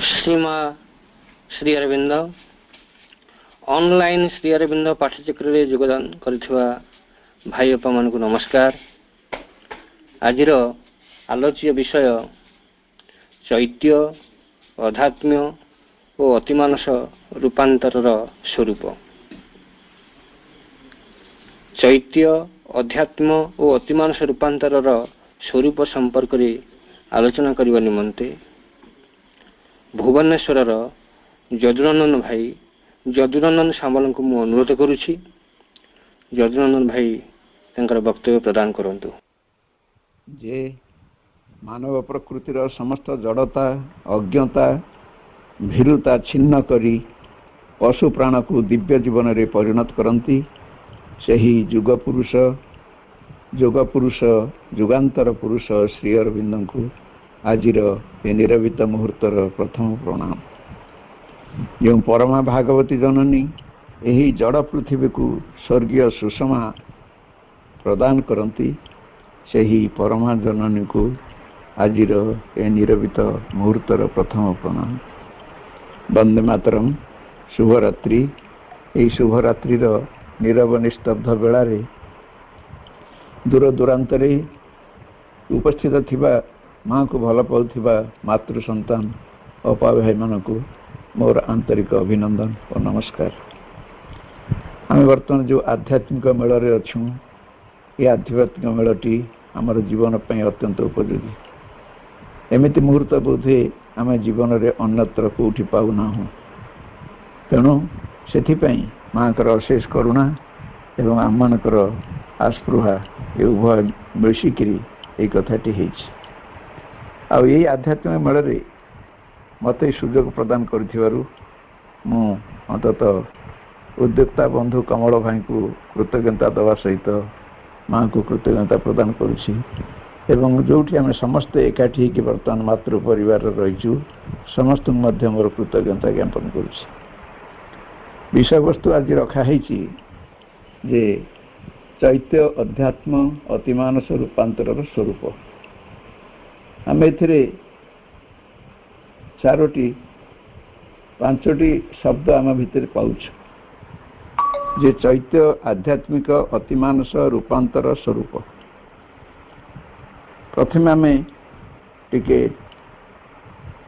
श्रीमा Shri Arvind online Shri Arvind पाठचक्र रे योगदान करिथिबा भाई बापा मान को नमस्कार। आज आलोच्य विषय चैत्य अध्यात्म और अतिमानस रूपांतर स्वरूप। चैत्य अध्यात्म और अतिमानस रूपांतर स्वरूप संपर्क रे आलोचना करने निमंते भुवनेश्वर यदुनंदन भाई यदुनंदन सामल को मु अनुरोध करुछि। यदुनंदन भाई तंकर वक्तव्य प्रदान करंतु। जे मानव प्रकृतिर समस्त जड़ता अज्ञता भीरुता छिन्न करी पशु प्राण को दिव्य जीवन रे परिणत करती सही युग पुरुष युगांतर पुरुष श्री अरविंद को आजिर ए निरवित मुहूर्तर प्रथम प्रणाम। जो परमा भागवती जननी यही जड़ पृथ्वी को स्वर्गीय सुषमा प्रदान करती सही परमा जननी को आजिर ए निरवित मुहूर्तर प्रथम प्रणाम। वंदे मातरम। शुभरात्रि। यही शुभरात्रि नीरव निस्तब्ध बेलारे दूर दूरांतरे उपस्थित थिबा माँ को भल पाउथिबा मातृ संतान अपा भाई मान को मोर आंतरिक अभिनंदन और नमस्कार। आम बर्तमान जो आध्यात्मिक मेल रे अच्छु ये आध्यात्मिक मेलटी आमर जीवन पर अत्यंत उपयोगी। एमिति मुहूर्त बोधे आम जीवन रे अन्यत्र कौटी पाऊना हूँ। तेणु से माँ कर अशेष करुणा एवं आम मानकर आस्पृहा ये उभय मिशिकी ये कथाटी होती। आउ यही आध्यात्मिक मेल रे मत सुजोग प्रदान करिथिबारु मु अंततः उद्योक्ता बंधु कमल भाई को कृतज्ञता दवा सहित माँ को कृतज्ञता प्रदान करुछि। एवं जोठी आम समस्ते एकाठी कि बर्तमान मातृ परिवार रहीचु समस्त मध्य मोर कृतज्ञता ज्ञापन करुछि। विषय वस्तु आज रखा है जे चैत्य अध्यात्म अतिमानस रूपांतर स्वरूप। आम ए चारोटी पांचटी शब्द आम भितर पाउछ जे चैत्य आध्यात्मिक अतिमानस रूपांतर स्वरूप। प्रथम आम टिके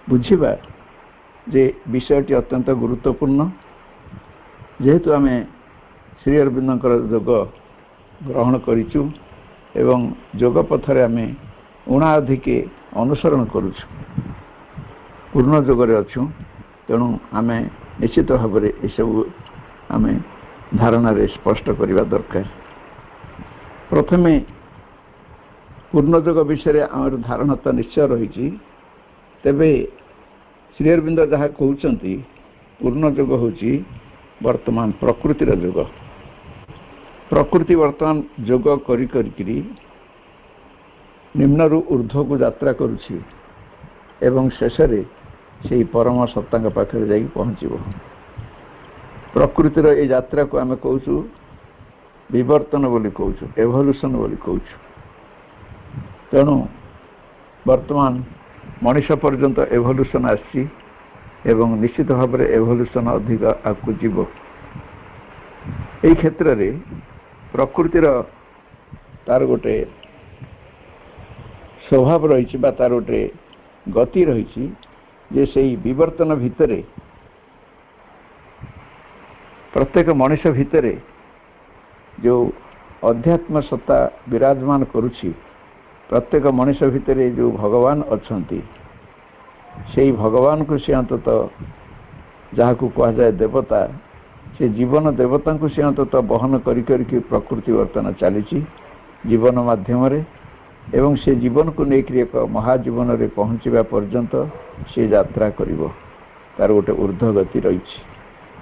बुझिबा जे विषयटी अत्यंत गुरुत्वपूर्ण। जेहेतु आम श्री अरविंदर योग ग्रहण करिचु एवं योग पथरे आम उणाधिके अनुसरण करुछु पूर्ण जोगरे अच्छु। तेणु आम निश्चित भाव में यू आम धारणा स्पष्ट करने दरकार। प्रथमे पूर्ण जोग विषय आम धारणा तो निश्चय रही। तेबे श्री अरविंद जहाँ कहते पूर्ण जोग होची वर्तमान प्रकृतिर जोग। प्रकृति वर्तमान जोग करी निम्न रु ऊर्ध्व को यात्रा करुछि एवं शेष से परम सत्ता पाखे जाई पहुँचब। प्रकृतिर ये यात्रा को आम कहूँ विवर्तन बोली कहूँ एवोल्यूशन बोली कहूँ। तेणु वर्तमान मनीष पर्यंत एवोल्यूशन आसी एवं निश्चित भाव में एवोल्यूशन अधिक आगु जीव। यही क्षेत्र में प्रकृतिर तार गोटे स्वभाव रही तार गोटे गति रही जे से विवर्तन भितर प्रत्येक मनुष्य भितर जो अध्यात्म सत्ता विराजमान करुछि प्रत्येक मनुष्य भितर जो भगवान अछंती से भगवान को सी अंततः जहाँ को कह जाए देवता से जीवन देवता को सी अंततः बहन करी प्रकृति वर्तन चली जीवन माध्यम एवं से जीवन को लेकर एक महाजीवन रे पहुँचवा पर्यंत से यात्रा करिवो तार गोटे ऊर्ध्व गति रही।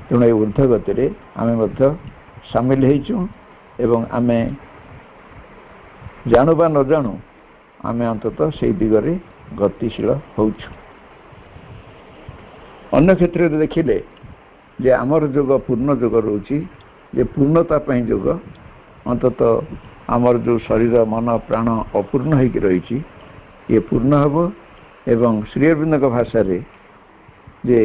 तेणु ये ऊर्ध्व गति रे आमे सामिल होइचु एवं आमे जानू बा न जानू आमे अंततः से दिगरे गतिशील होउछु। अन्य क्षेत्र में देखिले जे आमर जोग पूर्ण जोग रोची जे पूर्णता पई जोग अंततः आमर जो शरीर मन प्राण अपूर्ण हो रही ये पूर्ण हम एवं श्री अरविंद भाषा रे ଯେ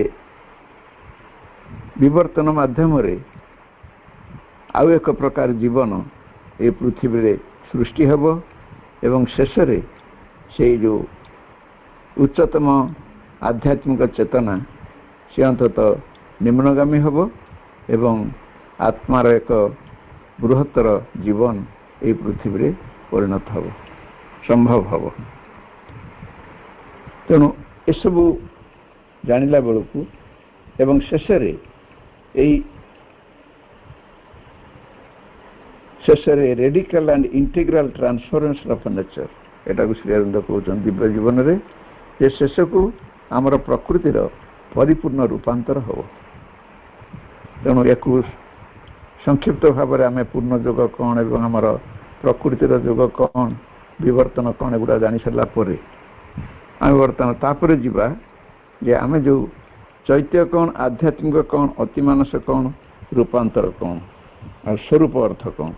ବିବର୍ତ୍ତନ ମାଧ୍ୟମରେ ଆଉ ଏକ ପ୍ରକାର ଜୀବନ ଏ ପୃଥିବୀରେ ସୃଷ୍ଟି ହେବ ଏବଂ ଶେଷରେ ସେଇ ଯେଉଁ ଉଚ୍ଚତମ ଆଧ୍ୟାତ୍ମିକ ଚେତନା ସେ ଅନ୍ତତଃ ନିମ୍ନଗାମୀ ହେବ ଏବଂ ଆତ୍ମାର ଏକ ବୃହତ୍ତର ଜୀବନ ଏହି ପୃଥିବୀରେ ପରିଣତ ହେବ, ସମ୍ଭବ ହେବ। ତେଣୁ ଏସବୁ ଜାଣିଲା ବେଳକୁ ଏବଂ ଶେଷରେ radical and integral transformation of nature, ଏଟାକୁ ଶ୍ରୀ ଅରବିନ୍ଦ କହୁଛନ୍ତି ଦିବ୍ୟ ଜୀବନରେ, ଯେ ଶେଷକୁ ଆମର ପ୍ରକୃତିର ପରିପୂର୍ଣ୍ଣ ରୂପାନ୍ତର ହେବ। ତେଣୁ ୟାକୁ ସଂକ୍ଷିପ୍ତ ଭାବରେ ଆମେ ପୂର୍ଣ୍ଣ ଯୋଗ କ'ଣ ଏବଂ ଆମର ପ୍ରକୃତିର ଯୋଗ କ'ଣ, ବିବର୍ତ୍ତନ କ'ଣ ଏଗୁଡ଼ା ଜାଣିସାରିଲା ପରେ ଆମେ ବର୍ତ୍ତମାନ ତାପରେ ଯିବା ଯେ ଆମେ ଯେଉଁ ଚୈତ୍ୟ କ'ଣ, ଆଧ୍ୟାତ୍ମିକ କ'ଣ, ଅତିମାନସ କ'ଣ, ରୂପାନ୍ତର କ'ଣ ଆଉ ସ୍ୱରୂପ ଅର୍ଥ କ'ଣ।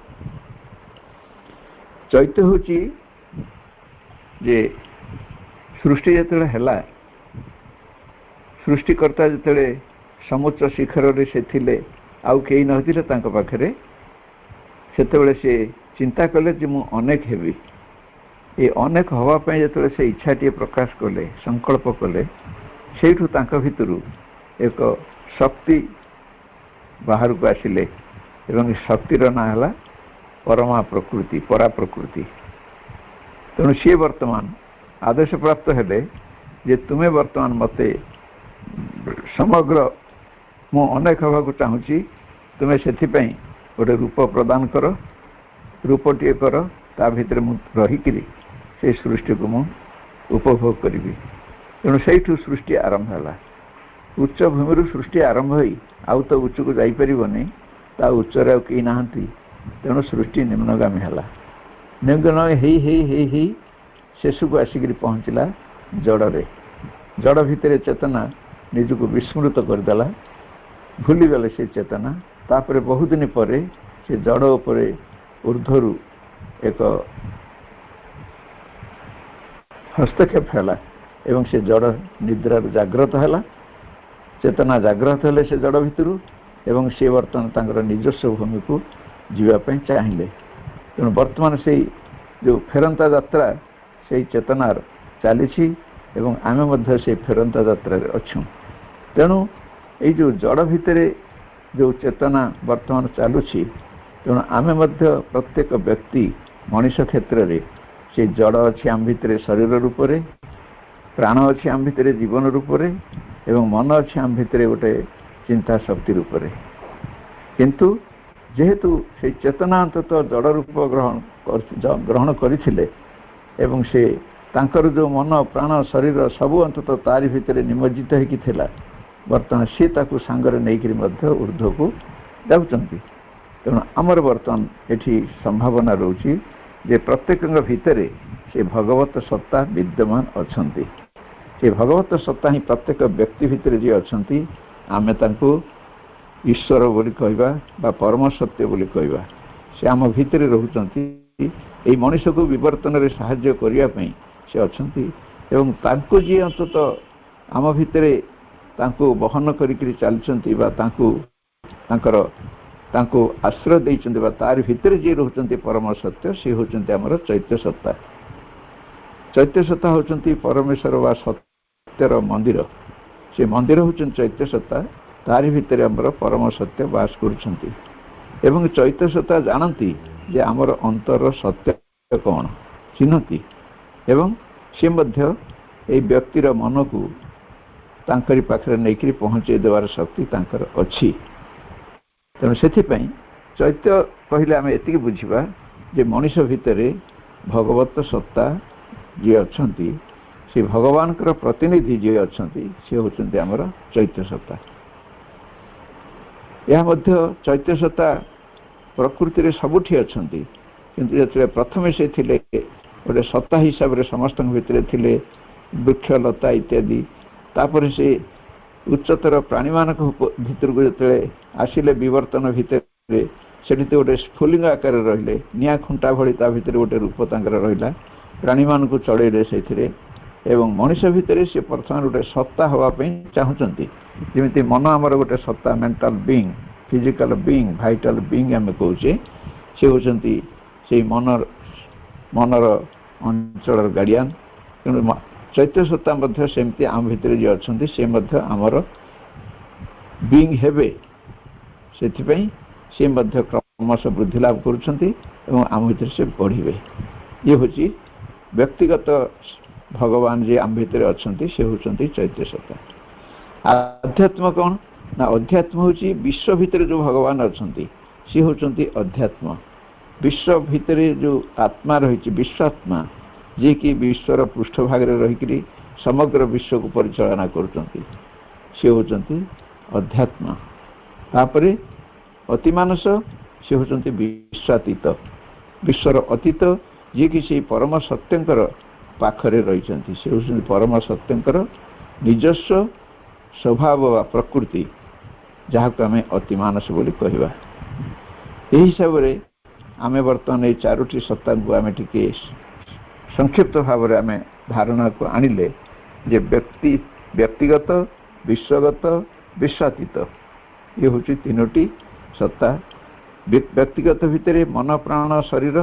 ଚୈତ୍ୟ ହେଉଛି ଯେ ସୃଷ୍ଟି ଯେତେବେଳେ ହେଲା, ସୃଷ୍ଟିକର୍ତ୍ତା ଯେତେବେଳେ ସମୁଚ୍ଚ ଶିଖରରେ ସେ ଥିଲେ, ଆଉ କେହି ନଥିଲେ ତାଙ୍କ ପାଖରେ, ସେତେବେଳେ ସେ ଚିନ୍ତା କଲେ ଯେ ମୁଁ ଅନେକ ହେବି। ଏ ଅନେକ ହେବା ପାଇଁ ଯେତେବେଳେ ସେ ଇଚ୍ଛାଟିଏ ପ୍ରକାଶ କଲେ, ସଂକଳ୍ପ କଲେ, ସେଇଠୁ ତାଙ୍କ ଭିତରୁ ଏକ ଶକ୍ତି ବାହାରକୁ ଆସିଲେ ଏବଂ ଶକ୍ତିର ନାଁ ହେଲା ପରମା ପ୍ରକୃତି, ପରାପ୍ରକୃତି। ତେଣୁ ସିଏ ବର୍ତ୍ତମାନ ଆଦେଶ ପ୍ରାପ୍ତ ହେଲେ ଯେ ତୁମେ ବର୍ତ୍ତମାନ ମୋତେ ସମଗ୍ର ମୁଁ ଅନେକ ହେବାକୁ ଚାହୁଁଛି, ତୁମେ ସେଥିପାଇଁ ଗୋଟେ ରୂପ ପ୍ରଦାନ କର, ରୂପଟିଏ କର, ତା ଭିତରେ ମୁଁ ରହିକିରି ସେ ସୃଷ୍ଟିକୁ ମୁଁ ଉପଭୋଗ କରିବି। ତେଣୁ ସେଇଠୁ ସୃଷ୍ଟି ଆରମ୍ଭ ହେଲା। ଉଚ୍ଚ ଭୂମିରୁ ସୃଷ୍ଟି ଆରମ୍ଭ ହୋଇ ଆଉ ତ ଉଚ୍ଚକୁ ଯାଇପାରିବନି, ତା ଉଚ୍ଚରେ ଆଉ କେହି ନାହାନ୍ତି, ତେଣୁ ସୃଷ୍ଟି ନିମ୍ନଗାମୀ ହେଲା। ନିମ୍ନଗାମୀ ହେଇ ହେଇ ହେଇ ହେଇ ଶେଷକୁ ଆସିକିରି ପହଞ୍ଚିଲା ଜଡ଼ରେ। ଜଡ଼ ଭିତରେ ଚେତନା ନିଜକୁ ବିସ୍ମୃତ କରିଦେଲା, ଭୁଲିଗଲେ ସେ ଚେତନା। ତାପରେ ବହୁଦିନ ପରେ ସେ ଜଡ଼ ଉପରେ ଉର୍ଦ୍ଧ୍ୱରୁ ଏକ ହସ୍ତକ୍ଷେପ ହେଲା ଏବଂ ସେ ଜଡ଼ ନିଦ୍ରାରୁ ଜାଗ୍ରତ ହେଲା। ଚେତନା ଜାଗ୍ରତ ହେଲେ ସେ ଜଡ଼ ଭିତରୁ ଏବଂ ସେ ବର୍ତ୍ତମାନ ତାଙ୍କର ନିଜସ୍ୱ ଭୂମିକୁ ଯିବା ପାଇଁ ଚାହିଁଲେ। ତେଣୁ ବର୍ତ୍ତମାନ ସେଇ ଯେଉଁ ଫେରନ୍ତା ଯାତ୍ରା ସେଇ ଚେତନାର ଚାଲିଛି ଏବଂ ଆମେ ମଧ୍ୟ ସେଇ ଫେରନ୍ତା ଯାତ୍ରାରେ ଅଛୁ। ତେଣୁ ଏଇ ଯେଉଁ ଜଡ଼ ଭିତରେ ଯେଉଁ ଚେତନା ବର୍ତ୍ତମାନ ଚାଲୁଛି, ତେଣୁ ଆମେ ମଧ୍ୟ ପ୍ରତ୍ୟେକ ବ୍ୟକ୍ତି ମଣିଷ କ୍ଷେତ୍ରରେ ସେ ଜଡ଼ ଅଛି ଆମ ଭିତରେ ଶରୀର ରୂପରେ, ପ୍ରାଣ ଅଛି ଆମ ଭିତରେ ଜୀବନ ରୂପରେ ଏବଂ ମନ ଅଛି ଆମ ଭିତରେ ଗୋଟେ ଚିନ୍ତା ଶକ୍ତି ରୂପରେ। କିନ୍ତୁ ଯେହେତୁ ସେଇ ଚେତନା ଅନ୍ତତଃ ଜଡ଼ ରୂପ ଗ୍ରହଣ କରିଥିଲେ ଏବଂ ସେ ତାଙ୍କର ଯେଉଁ ମନ ପ୍ରାଣ ଶରୀର ସବୁ ଅନ୍ତତଃ ତାରି ଭିତରେ ନିମଜ୍ଜିତ ହେଇକି ଥିଲା, ବର୍ତ୍ତମାନ ସେ ତାକୁ ସାଙ୍ଗରେ ନେଇକରି ମଧ୍ୟ ଉର୍ଦ୍ଧ୍ୱକୁ ଯାଉଛନ୍ତି। ତେଣୁ ଆମର ବର୍ତ୍ତମାନ ଏଠି ସମ୍ଭାବନା ରହୁଛି ଯେ ପ୍ରତ୍ୟେକଙ୍କ ଭିତରେ ସେ ଭଗବତ ସତ୍ତା ବିଦ୍ୟମାନ ଅଛନ୍ତି। ସେ ଭଗବତ ସତ୍ତା ହିଁ ପ୍ରତ୍ୟେକ ବ୍ୟକ୍ତି ଭିତରେ ଯିଏ ଅଛନ୍ତି, ଆମେ ତାଙ୍କୁ ଈଶ୍ୱର ବୋଲି କହିବା ବା ପରମ ସତ୍ୟ ବୋଲି କହିବା। ସେ ଆମ ଭିତରେ ରହୁଛନ୍ତି, ଏଇ ମଣିଷକୁ ବିବର୍ତ୍ତନରେ ସାହାଯ୍ୟ କରିବା ପାଇଁ ସେ ଅଛନ୍ତି ଏବଂ ତାଙ୍କୁ ଯିଏ ଅନ୍ତତଃ ଆମ ଭିତରେ ତାଙ୍କୁ ବହନ କରିକିରି ଚାଲିଛନ୍ତି ବା ତାଙ୍କୁ ଆଶ୍ରୟ ଦେଇଛନ୍ତି ବା ତାରି ଭିତରେ ଯିଏ ରହୁଛନ୍ତି ପରମ ସତ୍ୟ, ସେ ହେଉଛନ୍ତି ଆମର ଚୈତ୍ୟ ସତ୍ତା। ଚୈତ୍ୟ ସତ୍ତା ହେଉଛନ୍ତି ପରମେଶ୍ୱର ବା ସତ୍ୟର ମନ୍ଦିର। ସେ ମନ୍ଦିର ହେଉଛନ୍ତି ଚୈତ୍ୟ ସତ୍ତା, ତାରି ଭିତରେ ଆମର ପରମ ସତ୍ୟ ବାସ କରୁଛନ୍ତି ଏବଂ ଚୈତ୍ୟ ସତ୍ତା ଜାଣନ୍ତି ଯେ ଆମର ଅନ୍ତରର ସତ୍ୟ କ'ଣ, ଚିହ୍ନନ୍ତି ଏବଂ ସେ ମଧ୍ୟ ଏଇ ବ୍ୟକ୍ତିର ମନକୁ ତାଙ୍କରି ପାଖରେ ନେଇକରି ପହଞ୍ଚାଇ ଦେବାର ଶକ୍ତି ତାଙ୍କର ଅଛି। ତେଣୁ ସେଥିପାଇଁ ଚୈତ୍ୟ କହିଲେ ଆମେ ଏତିକି ବୁଝିବା ଯେ ମଣିଷ ଭିତରେ ଭଗବତ ସତ୍ତା ଯିଏ ଅଛନ୍ତି, ସେ ଭଗବାନଙ୍କର ପ୍ରତିନିଧି ଯିଏ ଅଛନ୍ତି, ସେ ହେଉଛନ୍ତି ଆମର ଚୈତ୍ୟ ସତ୍ତା। ଏହା ମଧ୍ୟ ଚୈତ୍ୟ ସତ୍ତା ପ୍ରକୃତିରେ ସବୁଠି ଅଛନ୍ତି, କିନ୍ତୁ ଯେତେବେଳେ ପ୍ରଥମେ ସେ ଥିଲେ ଗୋଟେ ସତ୍ତା ହିସାବରେ ସମସ୍ତଙ୍କ ଭିତରେ ଥିଲେ, ବୃକ୍ଷଲତା ଇତ୍ୟାଦି। ତାପରେ ସେ ଉଚ୍ଚତର ପ୍ରାଣୀମାନଙ୍କ ଭିତରକୁ ଯେତେବେଳେ ଆସିଲେ ବିବର୍ତ୍ତନ ଭିତରେ, ସେଠି ତ ଗୋଟେ ସ୍ଫୁଲିଙ୍ଗ ଆକାରରେ ରହିଲେ, ନିଆଁ ଖୁଣ୍ଟା ଭଳି ତା ଭିତରେ ଗୋଟେ ରୂପ ତାଙ୍କର ରହିଲା, ପ୍ରାଣୀମାନଙ୍କୁ ଚଢ଼େଇଲେ ସେଇଥିରେ ଏବଂ ମଣିଷ ଭିତରେ ସେ ପ୍ରଥମେ ଗୋଟେ ସତ୍ତା ହେବା ପାଇଁ ଚାହୁଁଛନ୍ତି। ଯେମିତି ମନ ଆମର ଗୋଟେ ସତ୍ତା, mental being, physical being, vital being ଆମେ କହୁଛେ, ସେ ହେଉଛନ୍ତି ସେଇ ମନର ଅଞ୍ଚଳର ଗାର୍ଡିଆନ୍। ତେଣୁ ଚୈତ୍ୟ ସତ୍ତା ମଧ୍ୟ ସେମିତି ଆମ ଭିତରେ ଯିଏ ଅଛନ୍ତି ସେ ମଧ୍ୟ ଆମର ବିଇଂ ହେବେ। ସେଥିପାଇଁ ସେ ମଧ୍ୟ କ୍ରମଶଃ ବୃଦ୍ଧି ଲାଭ କରୁଛନ୍ତି ଏବଂ ଆମ ଭିତରେ ସେ ବଢ଼ିବେ। ଇଏ ହେଉଛି ବ୍ୟକ୍ତିଗତ ଭଗବାନ ଯିଏ ଆମ ଭିତରେ ଅଛନ୍ତି, ସେ ହେଉଛନ୍ତି ଚୈତ୍ୟ ସତ୍ତା। ଆଧ୍ୟାତ୍ମ କ'ଣ ନା, ଅଧ୍ୟାତ୍ମ ହେଉଛି ବିଶ୍ୱ ଭିତରେ ଯେଉଁ ଭଗବାନ ଅଛନ୍ତି ସେ ହେଉଛନ୍ତି ଅଧ୍ୟାତ୍ମ। ବିଶ୍ୱ ଭିତରେ ଯେଉଁ ଆତ୍ମା ରହିଛି, ବିଶ୍ୱାତ୍ମା, ଯିଏକି ବିଶ୍ୱର ପୃଷ୍ଠଭାଗରେ ରହିକରି ସମଗ୍ର ବିଶ୍ୱକୁ ପରିଚାଳନା କରୁଛନ୍ତି, ସେ ହେଉଛନ୍ତି ଅଧ୍ୟାତ୍ମ। ତାପରେ ଅତିମାନସ, ସେ ହେଉଛନ୍ତି ବିଶ୍ୱାତୀତ, ବିଶ୍ୱର ଅତୀତ, ଯିଏକି ସେହି ପରମ ସତ୍ୟଙ୍କର ପାଖରେ ରହିଛନ୍ତି। ସେ ହେଉଛନ୍ତି ପରମ ସତ୍ୟଙ୍କର ନିଜସ୍ୱ ସ୍ୱଭାବ ବା ପ୍ରକୃତି, ଯାହାକୁ ଆମେ ଅତିମାନସ ବୋଲି କହିବା। ଏହି ହିସାବରେ ଆମେ ବର୍ତ୍ତମାନ ଏଇ ଚାରୋଟି ସତ୍ତାଙ୍କୁ ଆମେ ଟିକେ ସଂକ୍ଷିପ୍ତ ଭାବରେ ଆମେ ଧାରଣାକୁ ଆଣିଲେ ଯେ ବ୍ୟକ୍ତିଗତ, ବିଶ୍ୱଗତ, ବିଶ୍ୱାତୀତ, ଇଏ ହେଉଛି ତିନୋଟି ସତ୍ତା। ବ୍ୟକ୍ତିଗତ ଭିତରେ ମନ, ପ୍ରାଣ, ଶରୀର,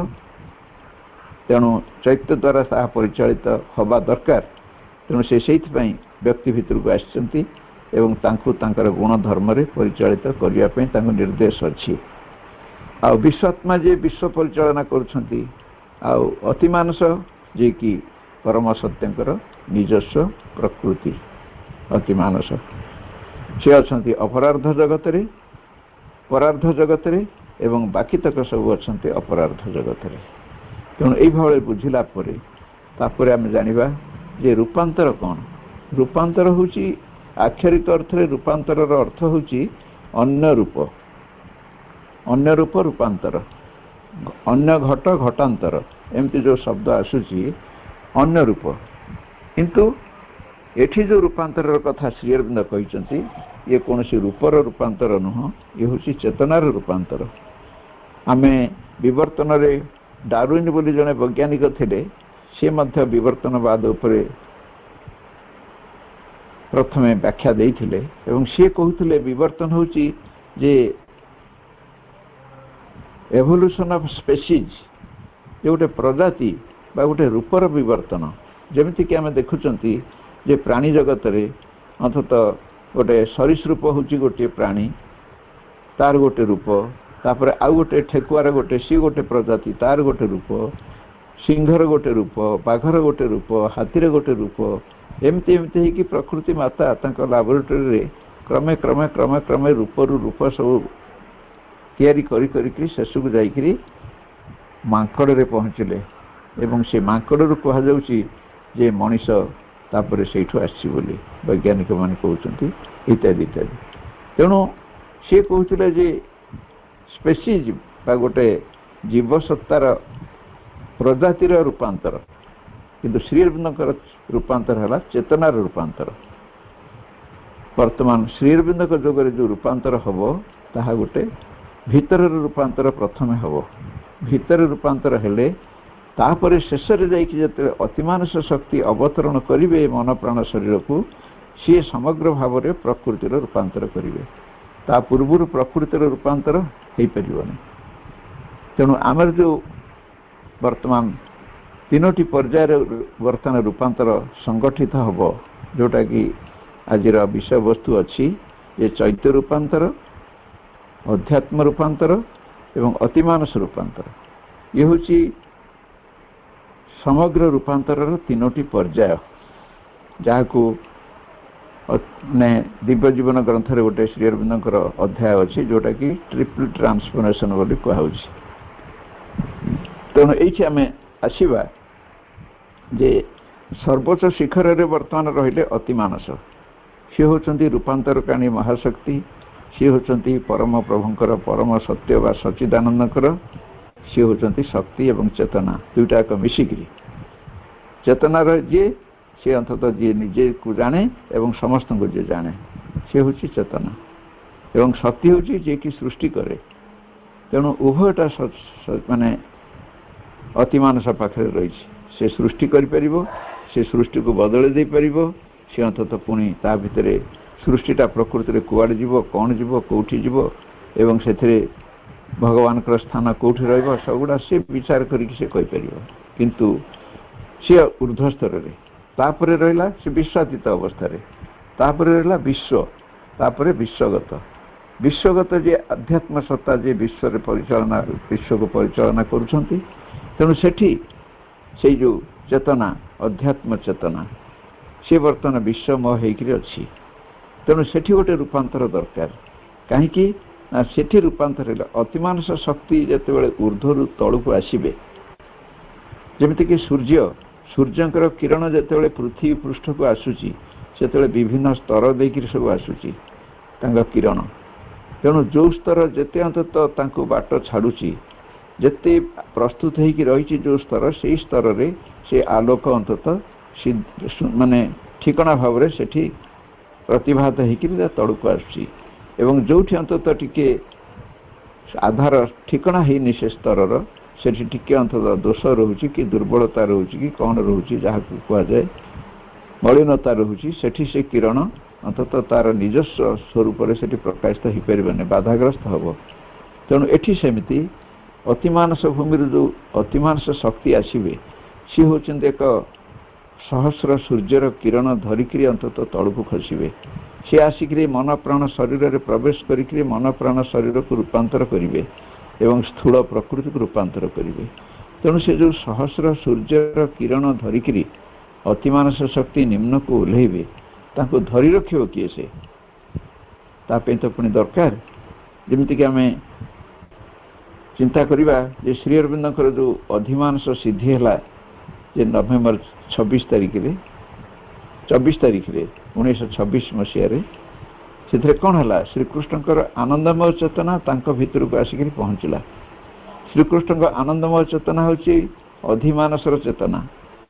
ତେଣୁ ଚୈତ୍ୟ ଦ୍ୱାରା ତାହା ପରିଚାଳିତ ହେବା ଦରକାର। ତେଣୁ ସେ ସେଇଥିପାଇଁ ବ୍ୟକ୍ତି ଭିତରକୁ ଆସିଛନ୍ତି ଏବଂ ତାଙ୍କୁ ତାଙ୍କର ଗୁଣ ଧର୍ମରେ ପରିଚାଳିତ କରିବା ପାଇଁ ତାଙ୍କ ନିର୍ଦ୍ଦେଶ ଅଛି। ଆଉ ବିଶ୍ୱାତ୍ମା ଯିଏ ବିଶ୍ୱ ପରିଚାଳନା କରୁଛନ୍ତି, ଆଉ ଅତିମାନସ ଯିଏକି ପରମ ସତ୍ୟଙ୍କର ନିଜସ୍ୱ ପ୍ରକୃତି ଅତିମାନସ, ସେ ଅଛନ୍ତି ଅପରାର୍ଦ୍ଧ ଜଗତରେ, ପରାର୍ଦ୍ଧ ଜଗତରେ ଏବଂ ବାକିତକ ସବୁ ଅଛନ୍ତି ଅପରାର୍ଦ୍ଧ ଜଗତରେ। ତେଣୁ ଏଇଭାবে ବୁଝିଲା ପରେ ତାପରେ ଆମେ ଜାଣିବା ଯେ ରୂପାନ୍ତର କ'ଣ। ରୂପାନ୍ତର ହେଉଛି ଆକ୍ଷରିକ ଅର୍ଥରେ ରୂପାନ୍ତରର ଅର୍ଥ ହେଉଛି ଅନ୍ୟ ରୂପ, ଅନ୍ୟ ରୂପ ରୂପାନ୍ତର, ଅନ୍ୟ ଘଟ ଘଟାନ୍ତର, ଏମିତି ଯେଉଁ ଶବ୍ଦ ଆସୁଛି ଅନ୍ୟ ରୂପ। କିନ୍ତୁ ଏଠି ଯେଉଁ ରୂପାନ୍ତରର କଥା ଶ୍ରୀ ଅରବିନ୍ଦ କହିଛନ୍ତି, ଇଏ କୌଣସି ରୂପର ରୂପାନ୍ତର ନୁହଁ, ଇଏ ହେଉଛି ଚେତନାର ରୂପାନ୍ତର। ଆମେ ବିବର୍ତ୍ତନରେ ଡାରୱିନ୍ ବୋଲି ଜଣେ ବୈଜ୍ଞାନିକ ଥିଲେ, ସେ ମଧ୍ୟ ବିବର୍ତ୍ତନବାଦ ଉପରେ ପ୍ରଥମେ ବ୍ୟାଖ୍ୟା ଦେଇଥିଲେ ଏବଂ ସିଏ କହୁଥିଲେ ବିବର୍ତ୍ତନ ହେଉଛି ଯେ ଏଭଲ୍ୟୁସନ୍ ଅଫ୍ ସ୍ପେସିଜ୍, ଯେ ଗୋଟେ ପ୍ରଜାତି ବା ଗୋଟେ ରୂପର ବିବର୍ତ୍ତନ। ଯେମିତିକି ଆମେ ଦେଖୁଛନ୍ତି ଯେ ପ୍ରାଣୀ ଜଗତରେ ଅନ୍ତତଃ ଗୋଟେ ସରୀସୃପ ହେଉଛି ଗୋଟିଏ ପ୍ରାଣୀ, ତାର ଗୋଟେ ରୂପ, ତାପରେ ଆଉ ଗୋଟେ ଠେକୁଆର ଗୋଟେ, ସିଏ ଗୋଟେ ପ୍ରଜାତି, ତାର ଗୋଟେ ରୂପ, ସିଂହର ଗୋଟେ ରୂପ, ବାଘର ଗୋଟେ ରୂପ, ହାତୀର ଗୋଟେ ରୂପ, ଏମିତି ଏମିତି ହେଇକି ପ୍ରକୃତି ମାତା ତାଙ୍କ ଲାବୋରେଟୋରୀରେ କ୍ରମେ କ୍ରମେ କ୍ରମେ କ୍ରମେ ରୂପରୁ ରୂପ ସବୁ ତିଆରି କରି କରିକି ଶେଷକୁ ଯାଇକରି ମାଙ୍କଡ଼ରେ ପହଞ୍ଚିଲେ ଏବଂ ସେ ମାଙ୍କଡ଼ରୁ କୁହାଯାଉଛି ଯେ ମଣିଷ ତାପରେ ସେଇଠୁ ଆସିଛି ବୋଲି ବୈଜ୍ଞାନିକମାନେ କହୁଛନ୍ତି, ଇତ୍ୟାଦି ଇତ୍ୟାଦି। ତେଣୁ ସିଏ କହୁଥିଲେ ଯେ ସ୍ପେସିଜ୍ ବା ଗୋଟେ ଜୀବସତ୍ତାର ପ୍ରଜାତିର ରୂପାନ୍ତର, କିନ୍ତୁ ଶ୍ରୀ ଅରବିନ୍ଦଙ୍କର ରୂପାନ୍ତର ହେଲା ଚେତନାର ରୂପାନ୍ତର। ବର୍ତ୍ତମାନ ଶ୍ରୀ ଅରବିନ୍ଦଙ୍କ ଯୋଗରେ ଯେଉଁ ରୂପାନ୍ତର ହେବ ତାହା ଗୋଟେ ଭିତରର ରୂପାନ୍ତର ପ୍ରଥମେ ହେବ। ଭିତରେ ରୂପାନ୍ତର ହେଲେ ତାପରେ ଶେଷରେ ଯାଇକି ଯେତେବେଳେ ଅତିମାନସ ଶକ୍ତି ଅବତରଣ କରିବେ ମନ ପ୍ରାଣ ଶରୀରକୁ, ସିଏ ସମଗ୍ର ଭାବରେ ପ୍ରକୃତିର ରୂପାନ୍ତର କରିବେ। ତା ପୂର୍ବରୁ ପ୍ରକୃତିର ରୂପାନ୍ତର ହେଇପାରିବନି। ତେଣୁ ଆମର ଯେଉଁ ବର୍ତ୍ତମାନ ତିନୋଟି ପର୍ଯ୍ୟାୟରେ ବର୍ତ୍ତମାନ ରୂପାନ୍ତର ସଂଗଠିତ ହେବ, ଯେଉଁଟାକି ଆଜିର ବିଷୟବସ୍ତୁ ଅଛି ଯେ ଚୈତ୍ୟ ରୂପାନ୍ତର, ଅଧ୍ୟାତ୍ମ ରୂପାନ୍ତର ଏବଂ ଅତିମାନସ ରୂପାନ୍ତର। ଇଏ ହେଉଛି ସମଗ୍ର ରୂପାନ୍ତରର ତିନୋଟି ପର୍ଯ୍ୟାୟ, ଯାହାକୁ ମାନେ ଦିବ୍ୟ ଜୀବନ ଗ୍ରନ୍ଥରେ ଗୋଟେ ଶ୍ରୀ ଅରବିନ୍ଦଙ୍କର ଅଧ୍ୟାୟ ଅଛି ଯେଉଁଟାକି ଟ୍ରିପଲ୍ ଟ୍ରାନ୍ସଫର୍ମେସନ୍ ବୋଲି କୁହାଯାଉଛି। ତେଣୁ ଏଇଠି ଆମେ ଆସିବା ଯେ ସର୍ବୋଚ୍ଚ ଶିଖରରେ ବର୍ତ୍ତମାନ ରହିଲେ ଅତିମାନସ। ସିଏ ହେଉଛନ୍ତି ରୂପାନ୍ତରକାଣୀ ମହାଶକ୍ତି, ସିଏ ହେଉଛନ୍ତି ପରମ ପ୍ରଭୁଙ୍କର ପରମ ସତ୍ୟ ବା ସଚ୍ଚିଦାନନ୍ଦଙ୍କର, ସିଏ ହେଉଛନ୍ତି ଶକ୍ତି ଏବଂ ଚେତନା ଦୁଇଟା ଏକ ମିଶିକିରି। ଚେତନାର ଯିଏ, ସେ ଅନ୍ତତଃ ଯିଏ ନିଜକୁ ଜାଣେ ଏବଂ ସମସ୍ତଙ୍କୁ ଯିଏ ଜାଣେ, ସେ ହେଉଛି ଚେତନା। ଏବଂ ଶକ୍ତି ହେଉଛି ଯିଏକି ସୃଷ୍ଟି କରେ। ତେଣୁ ଉଭୟଟା ମାନେ ଅତିମାନସ ପାଖରେ ରହିଛି। ସେ ସୃଷ୍ଟି କରିପାରିବ, से सृष्टि को बदल दे पारिबो से अंततः पुणी ता भितरे सृष्टिटा प्रकृति रे कुआडे जीवो कौन जीवो कोठी जीवो एवं सेथिरे भगवान का स्थान कोठी रहइबो सबुडा से विचार करिक से कहि परिबो किंतु से ऊर्ध्व स्तर रे तापरे रहला से विश्वातीत अवस्था रे तापरे रहला विश्व तापरे विश्वगत जे अध्यात्म सत्ता जे विश्व रे परिचालना विश्व को परिचालना करूछंती तेणु सेठी से जो चेतना अध्यात्म चेतना से वर्तमान विश्वमय होइकरी अछि तेणु सेठी गोटे रूपांतर दरकार कहीं सेठी रूपांतर अतिमानस शक्ति जेतेबेले ऊर्ध्वरु तळुक आसीबे जेमिति कि सूर्यंकर किरण जेतेबेले पृथ्वी पृष्ठ को आसुची सेतेबेले विभिन्न स्तर देकिरी सब आसुची तांगा किरण तेणु जो स्तर जेते अंततः तांको बाट छाडुची जेते प्रस्तुत होइकि रहिची जो स्तर सेही स्तर रे से आलोक अंततः माने ठिकणा भाव रे सेठी प्रतिभात होइकि तळुक आसुची एवं जोठी अंततः टिके आधार ठिकणा हेनी से स्तर सेठी टिके अंततः दोष रहुची कि दुर्बलता रहुची कि कौन रहुची जहाँ कह जाए मलिनता रहुची सेठी से किरण अंततः तार निजस्व स्वरूप से प्रकाशित हो पारे बाधाग्रस्त हम तेणु एठी सेमिति अतिमानस भूमि जो अतिमानस शक्ति आसवे सी होचंती एक सहस्र सूर्यर किरण धरिकी अंततः तलू खसवे सी आसिक मन प्राण शरीर में प्रवेश करिक मन प्राण शरीर को रूपांतर करेंगे एवं स्थूल प्रकृति को रूपांतर करेंगे तेणु से जो सहस्र सूर्यर किरण धरिकी अतिमानस शक्ति निम्न को ओह्लैबे ताको धरी रखियो किए से तापे तो पुणी दरकार जमीक आम चिंता करवा जे श्री अरविंदर जो अधिमांश सिद्धि है जे नवेम्बर 26 तारिख रे 24 तारिख रे 1926 मसीह से कौन है श्रीकृष्ण आनंदमय चेतना तांको भितर को आसिक पहुँचला श्रीकृष्ण आनंदमय चेतना हूँ अधिमानसर चेतना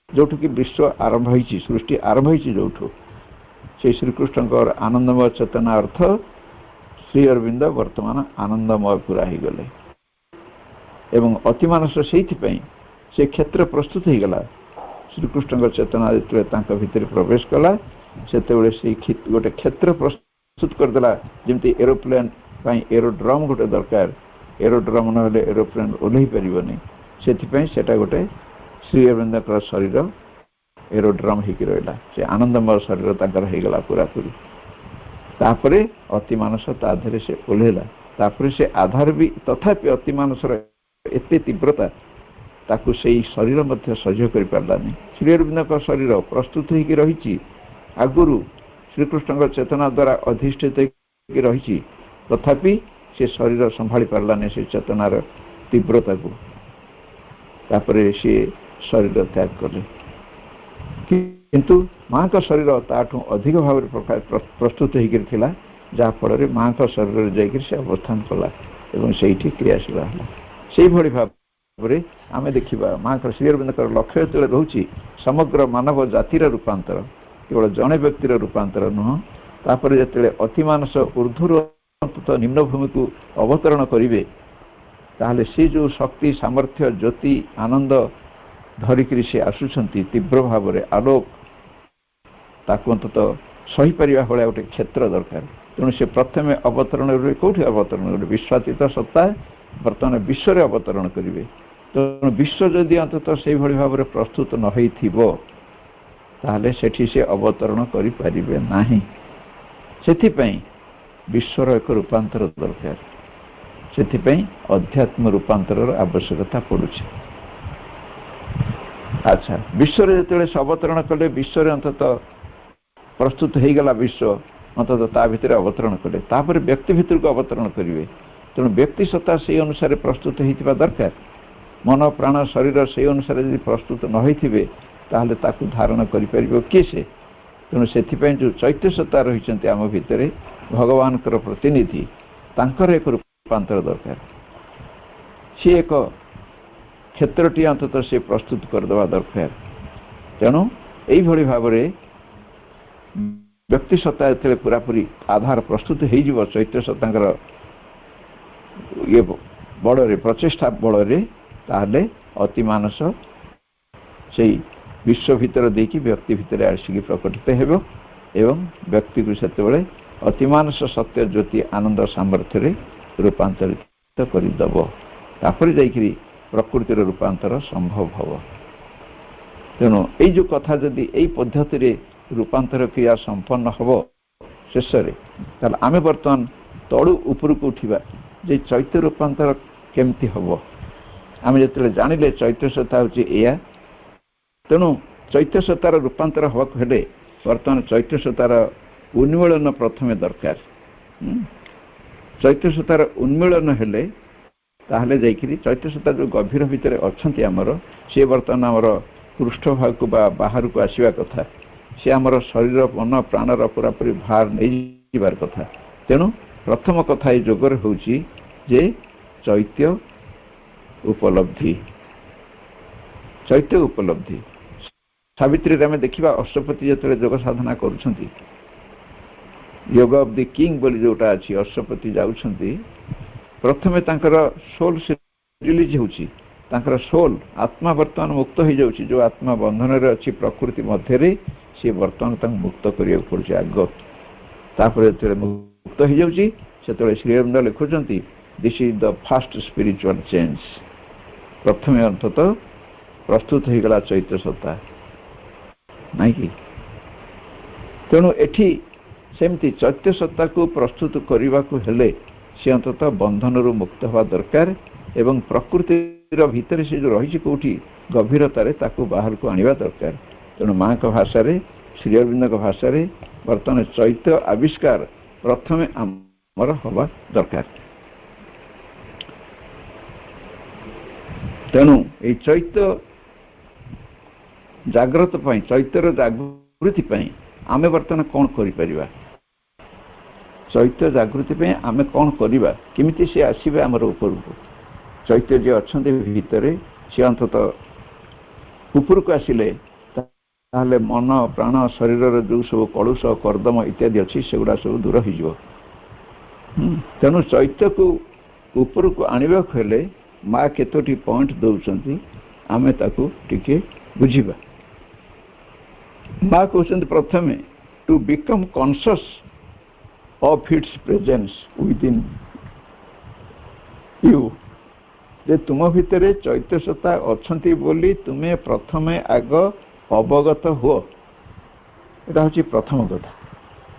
जोठू कि विश्व आरंभ होती सृष्टि आरंभ होती जोठू से श्रीकृष्ण आनंदमय चेतना अर्थ श्री अरविंद वर्तमान आनंदमय पूरा हो गले एवं अतिमानस से क्षेत्र प्रस्तुत हो गला श्रीकृष्ण चेतना जो भितर प्रवेश कला से गोटे क्षेत्र प्रस्तुत करदेला जमी एरोप्लेन एरोड्रम गोटे दरकार एरोड्रम ना एरोप्लेन ओह्लई पारनी से गोटे श्री अरविंद शरीर एरोड्रम होकर रहा से आनंदमय शरीर तांकर होगला पूरापूरी तापरे अतिमानस ताधरे से ओह्लैला तापरे से आधार भी तथापि अतिमानसर एते तीव्रता ताकू से शरीर मध्य सह्य कर पारानी श्री अरविंद शरीर प्रस्तुत होकर रही आगुरु श्रीकृष्ण चेतना द्वारा अधिष्ठित रही तथापि से शरीर संभाली पारानी से चेतनार तीव्रता को तापरे से शरीर त्याग कले किंतु माँ का शरीर ताठू अधिक भाव प्रस्तुत होकर जहाँफल माँ का शरीर जाकर से अवस्थान कला एवं से क्रियाशील है से भाव आम देखा माँ का श्री अरविंद लक्ष्य जो रोचे समग्र मानव जातिर रूपांतर केवल जड़े व्यक्तिर रूपांतर नुह तापर जो अतिमानस ऊर्ध्वर अंततः निम्न भूमि को अवतरण करेंगे ताहले से जो शक्ति सामर्थ्य ज्योति आनंद धरिकी से आसुंच तीव्र भाव में आलोक ताकू अंततः सही पारा भाया गोटे क्षेत्र दरकार तेणु से प्रथम अवतरण कौटी अवतरण गोटे विश्वातीत सत्ता बर्तमान विश्व में अवतरण करेंगे तेणु विश्व जदि अंततः से भाव में प्रस्तुत न होती से अवतरण करें ना से विश्वर एक रूपांतर दरकार से अध्यात्म रूपांतर आवश्यकता पड़ुछि अच्छा विश्व जो से अवतरण कले विश्व अंततः प्रस्तुत हो गला विश्व अंततः ता भितर अवतरण कले तापर व्यक्ति भितर को अवतरण करेंगे तेणु व्यक्ति सत्ता से अनुसार प्रस्तुत होता दरकार मन प्राण शरीर से अनुसार यदि प्रस्तुत न होइथिबे ताहले ताकू धारण करिपारिबो किए से तेणु से जो चैत्य सत्ता रही आम भितर भगवान प्रतिनिधि तांकर एक रूपांतर दरकार सी एक क्षेत्रटी अंततः से प्रस्तुत करदेवा दरकार तेणु यही भाव में व्यक्ति सत्ता जो पूरापूरी आधार प्रस्तुत हो चैत्य सत्ता ये बड़े प्रचेषा बल ताहले अतिमानस से विश्व भितर देखि व्यक्ति भितर आसिक प्रकटित हेब एवं व्यक्ति को सेतेबेले अतिमानस सत्य ज्योति आनंद सामर्थ्य रूपांतरित करदेव तापर जाइकरी प्रकृतिर रूपांतर संभव हम तेणु ये जो कथा जदि यही पद्धति रूपांतर क्रिया संपन्न हम शेष आम बर्तमान तलू उपरक उठा जे चैत्य रूपांतर केमती हम आम जो जानिले चैत्य सत्ता हूँ या तेणु चैत्य सत्तार रूपांतर हवा हेले बर्तमान चैत्य सत्तार उन्मूलन प्रथमे दरकार चैत्य सत्तार उन्मूलन हेले ताहले जाइकरी चैत्य सत्ता जो गभीर भितर अच्छी आमर सी बर्तमान आमर पृष्ठभाग को बाहर को आसवा कथा सी आमर शरीर मन प्राणर पूरापूरी भार नहीं जार कथा तेणु प्रथम कथा ये जोगर हूँ जे चैत्य उपलब्धि सावित्री आम देखा अष्टपति जो योग साधना करुँच योग ऑफ द किंग बोली जोटा अच्छी अष्टपति जाउछंती प्रथमे तांकर सोल रिलीज होउची तांकर सोल आत्मा वर्तमान मुक्त हो जाउची जो आत्मा बंधन रे अच्छी प्रकृति मध्य रे से वर्तमान तांग मुक्त करिया पड़छ आग तापर जे मुक्त हो जाउची सेतले श्री अरविंद लिखुचंती this is the first spiritual change प्रथमे अंतत प्रस्तुत हो गला चैत्य सत्ता नहीं कि तेणु एठी सेमती चैत्य सत्ता को प्रस्तुत करने को हेले सी अंततः बंधन रु मुक्त हवा दरकार एवं प्रकृति भितर से जो रही कौटी गभीरतार ताकू बाहर को आनिबा दरकार तेणु माँ का भाषा श्री अरविंद भाषा बर्तमान चैत्य आविष्कार प्रथमे आमर हवा दरकार तेणु ये चैत्य जागृत चैत्यर जागृति आम बर्तमान कौन करिपरिबा चैत्य जागृति आम कौन करवा किमिति से आसबे आमर उपरको चैत्य जे अच्छे भितर सी अंततः उपरको आसिले ताहले मन प्राण शरीर जो सब कलुष कर्दम इत्यादि अच्छी सेगुड़ा सब दूर हो तेणु चैत्य को उपरको आने हेले माँ केतोटी पॉइंट दौरान आम ताकू टिके बुझिबा माँ कहते प्रथमे to become conscious of its presence within you जे तुम भितर चैत्य सत्ता अच्छी बोली तुम्हें प्रथमे आग अवगत हुओ यहाँ हूँ प्रथम कथा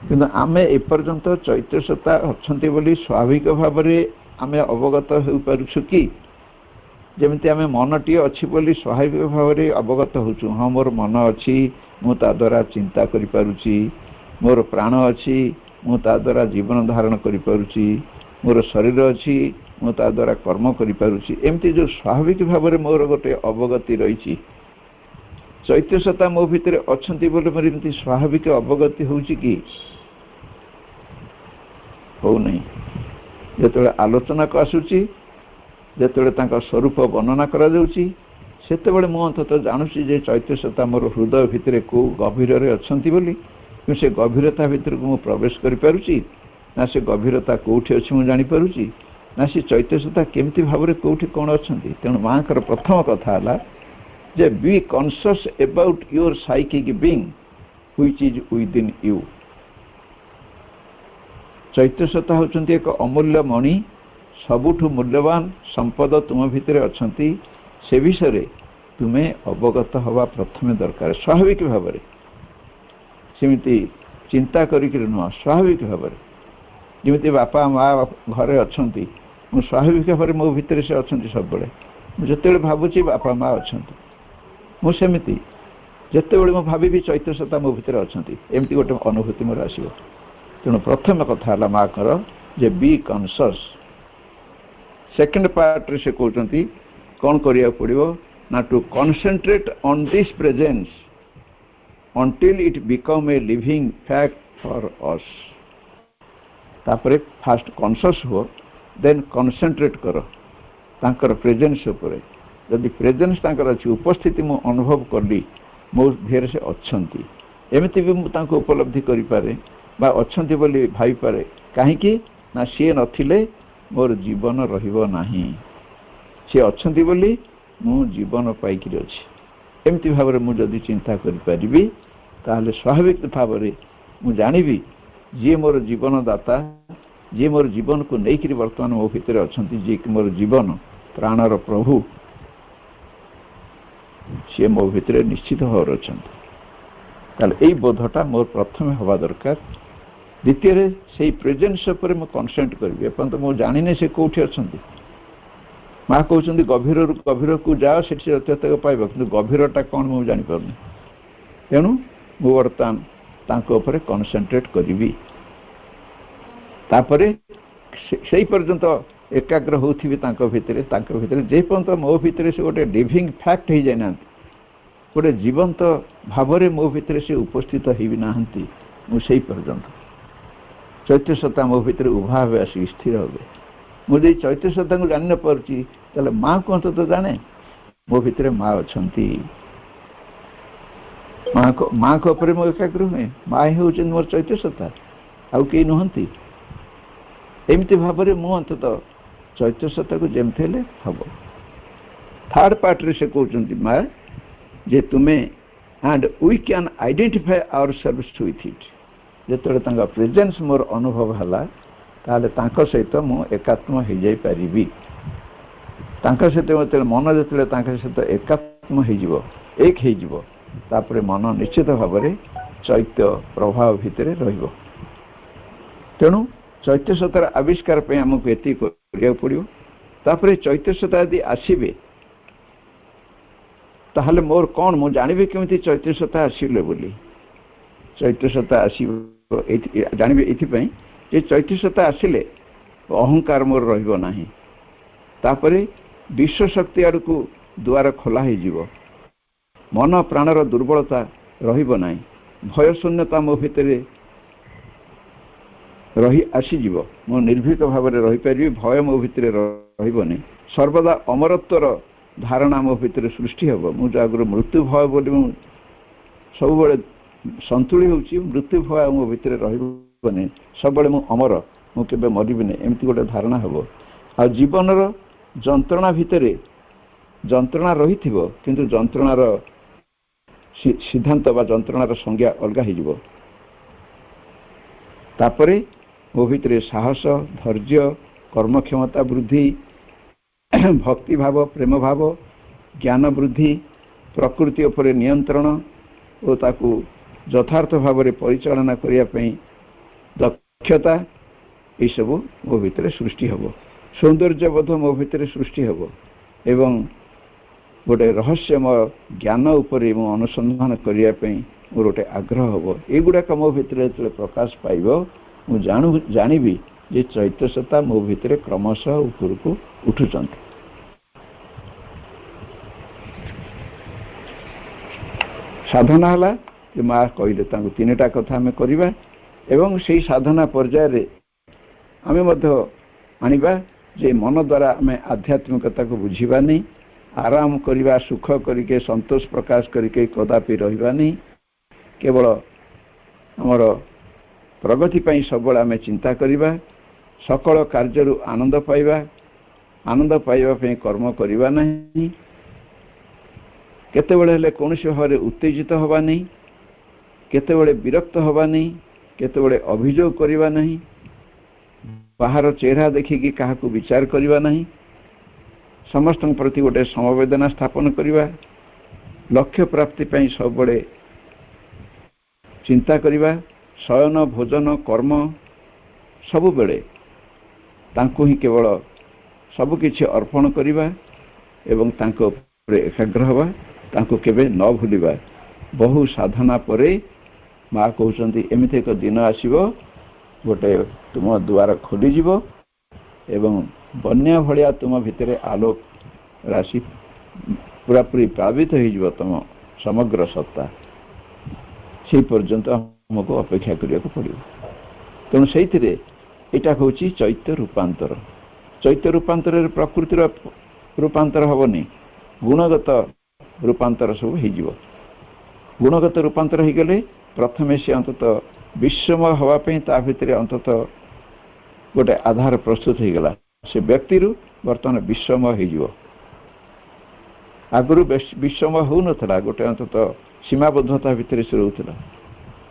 किंतु आम एपर्यंत चैत्य सत्ता अच्छी बोली स्वाभाविक भाव में आम अवगत हो पारुछु कि जमीती आम मनटी अच्छी बोली स्वाभाविक भाव में अवगत होचु हाँ मोर मन अच्छी मु ता द्वारा चिंता करि पारुछि मोर प्राण अच्छी मु ता द्वारा जीवन धारण करि पारुछि मोर शरीर अच्छी मु ता द्वारा कर्म करि पारुछि एमती जो स्वाभाविक भाव में मोर गोटे अवगति रही चैत्य सत्ता मो भितर अच्छी बोले मोर एमती स्वाभाविक अवगति होउछि कि हो नहीं जेतबेले आलोचना को आसुछि जेतबेले तांका स्वरूप वर्णना करा जाउछि सेतेबेले मु अंततः जानुछि जे चैत्य सत्ता मोर हृदय भितर को गभीर रे अच्छंती बोली से गभीरता भितर को मु प्रवेश करि पारुछि ना से गभीरता कोठी अछि मु जानि पारुछि ना से चैत्य सत्ता केमती भाव रे कोठी कोन अच्छंती तेणु मां कर प्रथम कथा हला जे be conscious about your psychic being which is with in you चैत्य सत्ता होचंती एक अमूल्य मणि सबुठु मूल्यवान संपद तुम भितर अच्छंती से विषय तुम्हें अवगत हवा प्रथमे दरकार स्वाभाविक भाव में सेमती चिंता करिक नुह स्वाभाविक भाव में जमी बापा माँ घरे अच्छा मु स्वाभाविक भाव में मो भितर से अच्छा सब जिते भावुची बापा माँ अच्छा मुझे जितेबले मु भावी चैत्य सत्ता मो भितर अच्छा एमती गोटे अनुभूति मोर आसो तेणु प्रथम कथा है माँ कर जे बी कॉन्शियस सेकेंड पार्ट से कहते कौन करिया पड़िबो ना to concentrate on this presence until it become a living fact for us तापरे फास्ट कॉन्शियस हो देन कॉन्सेंट्रेट करो तांकर प्रेजेंस उपरे यदि प्रेजेंस तांकर अछि उपस्थिति मु अनुभव करली मो धेर से अच्छंती एमिति भी मु तांको उपलब्धि करि पारे बा अच्छंती बोली भाई पारे काहे कि ना से नथिले मोर जीवन रहिबो नाही से अच्छंती बोली मु जीवन पाइकि अछि एमती भाव में मुझे चिंता करी ताहले स्वाभाविक भाव में मु जानिबी जी मोर जीवन दाता जी मोर जीवन को लेकर वर्तमान मो भितर अच्छा जी कि मोर जीवन प्राणर प्रभु सी मो भितर निश्चित भाव अच्छा यही बोधटा मोर प्रथम हवा दरकार द्वितीय से प्रेजेन्स पर मुझे कनसेंट करी एपर्त मुझे जानी से कौटी अच्छा माँ कहते गभीर गभीर को जाओ से रत्नतक पाइब कि गभीरटा कौन मुझे जापर तेणु मु बर्तमान तापर कनसेंट्रेट करी से पर्यंत एकाग्र होती भितर जे पर्यंत मो भितर से गोटे लिविंग फैक्ट हो जाए गोटे जीवंत भाव में मो भितर से उपस्थित हो मुझे पर्यंत चैत्य सत्ता मो भितर उभा हे आसिक स्थिर हे मुझे चैत्य सत्ता को जान पार्टी माँ को तो जाने मो भितर माँ अच्छा माँ को ऊपर मो एकाग्र हुए माँ ही हूँ मोर चैत्य सत्ता आउ कई नुहति एमती भाव में मु अंत चैत्य सत्ता को जमती हम थर्ड पार्ट रे से कहते माँ जे तुम्हें and we can identify our service with it जिते प्रेजेन्स मोर अनुभव है ताले सहित मु एकात्म हो जाई पारिबी सहित मत मन जो सहित एकात्म हो एक तापर मन निश्चित भाव में चैत्य प्रभाव भितर रहिबो तेणु चैत्य सत्तार आविष्कार पे आमको एति करिया पड़ियो तापर चैत्य सत्ता यदि आसीबे ताहले मोर कौन मु जानिबे केमिति चैत्य सत्ता आसीले बोली चैत्य सत्ता आसीबो जानिबे एथिपई जे चैत्य सत्ता आसिले अहंकार मोर रहिबो नाही तापरे विश्व शक्ति आड़ को द्वार खोला हो जीवो मन प्राणर दुर्बलता रहिबो नाही भय शून्यता मो भितर रही आसीजीव मो निर्भीक भाव में रही पारि भय मो भितर रहिबो नाही सर्वदा अमरत्वर धारणा मो भितर सृष्टि हेब मुझे आगुरी मृत्यु भय बोली सब संतुली होची मृत्यु भय मो भितर रहिबो नाही सब मु अमर मु केबे मरिबि नाही एमती गोटे धारणा हेब आ जीवनर जंत्रणा भितर जंत्रणा रही किंतु जंत्रणार सिद्धांत बा जंत्रणार संज्ञा अलग हो तापरे मो भितर साहस धैर्य कर्मक्षमता वृद्धि भक्ति भाव प्रेम भाव ज्ञान वृद्धि प्रकृति उपर नियंत्रण और ताकू यथार्थ भाव में परिचालना करने दक्षता ये सब मो भितर सृष्टि हम सौंदर्यबोध मो भितर सृष्टि हम एवं गोटे रहस्यमय ज्ञान उपर मु अनुसंधान करने मोर गोटे आग्रह हम युड़ाक मो भितर जो प्रकाश पाइब मु जानिबी जे चैत्य सत्ता मो भितर क्रमशः ऊपर को उठुचंत साधना है कि माँ कहले तीनटा कथा आम करवा एवं से साधना पर्यायर आम आनिबा जे मन द्वारा आम आध्यात्मिकता को बुझीबा नहीं आराम करवा सुख करके संतोष प्रकाश करके कदापि रहिबा नहीं केवल आमर प्रगति पाई सब आम चिंता करवा सकल कार्य आनंद पाइबा कर्म करवा नहीं केतेबेले हेले कौनसी भाव में उत्तेजित हवा नहीं केतेबेले विरक्त हवा नहीं केतेबेले अभियोग करवा नहीं बाहर चेहरा देखिकी क्या विचार करवा नहीं समस्त प्रति गोटे समवेदना स्थापन करवा लक्ष्य प्राप्ति पाई सब चिंता करवा शयन भोजन कर्म सबु बेले तांको ही केवल सबकिछि अर्पण करवा एवं तांको उपरे एकाग्र हवा तांको केबे न भूलिबा बहु साधना परे माँ कहउचंती एमिति एक दिन आसीबो गोटे तुम द्वार खोलीजिव एवं बन्या भलिया तुम भितर आलोक राशि पूरापूरी प्लावित हो तुम समग्र सत्ता से पर्यंत हमको अपेक्षा करने को पड़ो तेणु से यहाँ हूँ चैत्य रूपांतर प्रकृतिर रूपांतर हेनी गुणगत रूपांतर सब हो गुणगत रूपांतर हो गले प्रथमे से अंतत विश्वमय हवापाई ता भितर अंतत गोटे आधार प्रस्तुत हो गला से व्यक्ति वर्तमान विश्वमय हो ଆଗରୁ ବିଷମ ହେଉନଥିଲା, ଗୋଟେ ଅନ୍ତତଃ ସୀମାବଦ୍ଧତା ଭିତରେ ସେ ରହୁଥିଲା।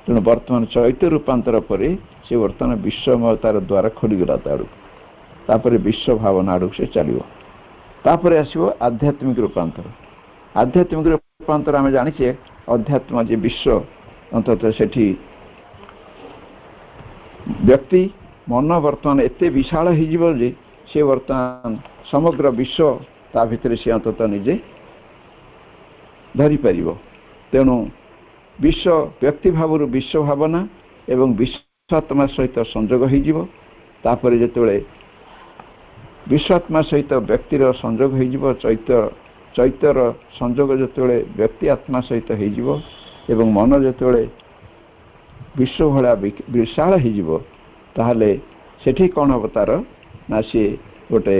ତେଣୁ ବର୍ତ୍ତମାନ ଚୈତ୍ୟ ରୂପାନ୍ତର ପରେ ସେ ବର୍ତ୍ତମାନ ବିଶ୍ୱମୟତାର ଦ୍ୱାର ଖୋଲିଗଲା ତା ଆଡ଼କୁ, ତାପରେ ବିଶ୍ୱ ଭାବନା ଆଡ଼କୁ ସେ ଚାଲିବ। ତାପରେ ଆସିବ ଆଧ୍ୟାତ୍ମିକ ରୂପାନ୍ତର। ଆଧ୍ୟାତ୍ମିକ ରୂପାନ୍ତର ଆମେ ଜାଣିଛେ ଅଧ୍ୟାତ୍ମ ଯେ ବିଶ୍ୱ, ଅନ୍ତତଃ ସେଠି ବ୍ୟକ୍ତି ମନ ବର୍ତ୍ତମାନ ଏତେ ବିଶାଳ ହେଇଯିବ ଯେ ସେ ବର୍ତ୍ତମାନ ସମଗ୍ର ବିଶ୍ୱ ତା ଭିତରେ ସେ ଅନ୍ତତଃ ନିଜେ ଧରିପାରିବ। ତେଣୁ ବିଶ୍ୱ ବ୍ୟକ୍ତି ଭାବରୁ ବିଶ୍ୱ ଭାବନା ଏବଂ ବିଶ୍ୱାତ୍ମା ସହିତ ସଂଯୋଗ ହୋଇଯିବ। ତାପରେ ଯେତେବେଳେ ବିଶ୍ୱାତ୍ମା ସହିତ ବ୍ୟକ୍ତିର ସଂଯୋଗ ହୋଇଯିବ, ଚୈତ୍ୟର ସଂଯୋଗ ଯେତେବେଳେ ବ୍ୟକ୍ତି ଆତ୍ମା ସହିତ ହୋଇଯିବ ଏବଂ ମନ ଯେତେବେଳେ ବିଶ୍ୱ ଭଳିଆ ବିଶାଳ ହୋଇଯିବ, ତାହେଲେ ସେଠି କ'ଣ ହେବ ତାର ନା ସିଏ ଗୋଟେ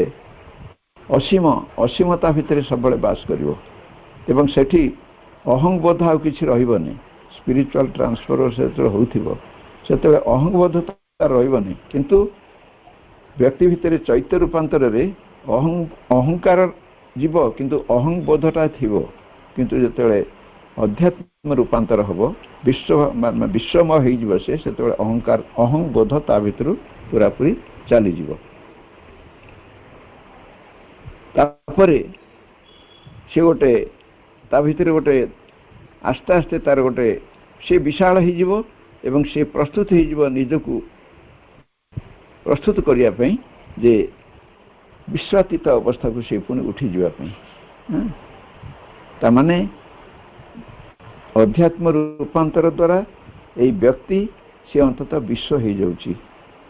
ଅସୀମତା ଭିତରେ ସବୁବେଳେ ବାସ କରିବ ଏବଂ ସେଠି ଅହଂବୋଧ ଆଉ କିଛି ରହିବନି। ସ୍ପିରିଚୁଆଲ ଟ୍ରାନ୍ସଫର ଯେତେବେଳେ ହେଉଥିବ ସେତେବେଳେ ଅହଂବୋଧତା ରହିବନି, କିନ୍ତୁ ବ୍ୟକ୍ତି ଭିତରେ ଚୈତ୍ୟ ରୂପାନ୍ତରରେ ଅହଂକାର ଯିବ କିନ୍ତୁ ଅହଂବୋଧଟା ଥିବ। କିନ୍ତୁ ଯେତେବେଳେ ଅଧ୍ୟାତ୍ମ ରୂପାନ୍ତର ହେବ, ବିଶ୍ୱମୟ ହେଇଯିବ ସେ, ସେତେବେଳେ ଅହଂବୋଧ ତା ଭିତରୁ ପୁରାପୁରି ଚାଲିଯିବ। ତାପରେ ସେ ଗୋଟେ ତା ଭିତରେ ଗୋଟେ ଆସ୍ତେ ଆସ୍ତେ ତାର ଗୋଟେ ସେ ବିଶାଳ ହେଇଯିବ ଏବଂ ସେ ପ୍ରସ୍ତୁତ ହେଇଯିବ ନିଜକୁ ପ୍ରସ୍ତୁତ କରିବା ପାଇଁ ଯେ ବିଶ୍ୱାତୀତ ଅବସ୍ଥାକୁ ସେ ପୁଣି ଉଠିଯିବା ପାଇଁ। ତାମାନେ ଅଧ୍ୟାତ୍ମ ରୂପାନ୍ତର ଦ୍ୱାରା ଏଇ ବ୍ୟକ୍ତି ସେ ଅନ୍ତତଃ ବିଶ୍ୱ ହେଇଯାଉଛି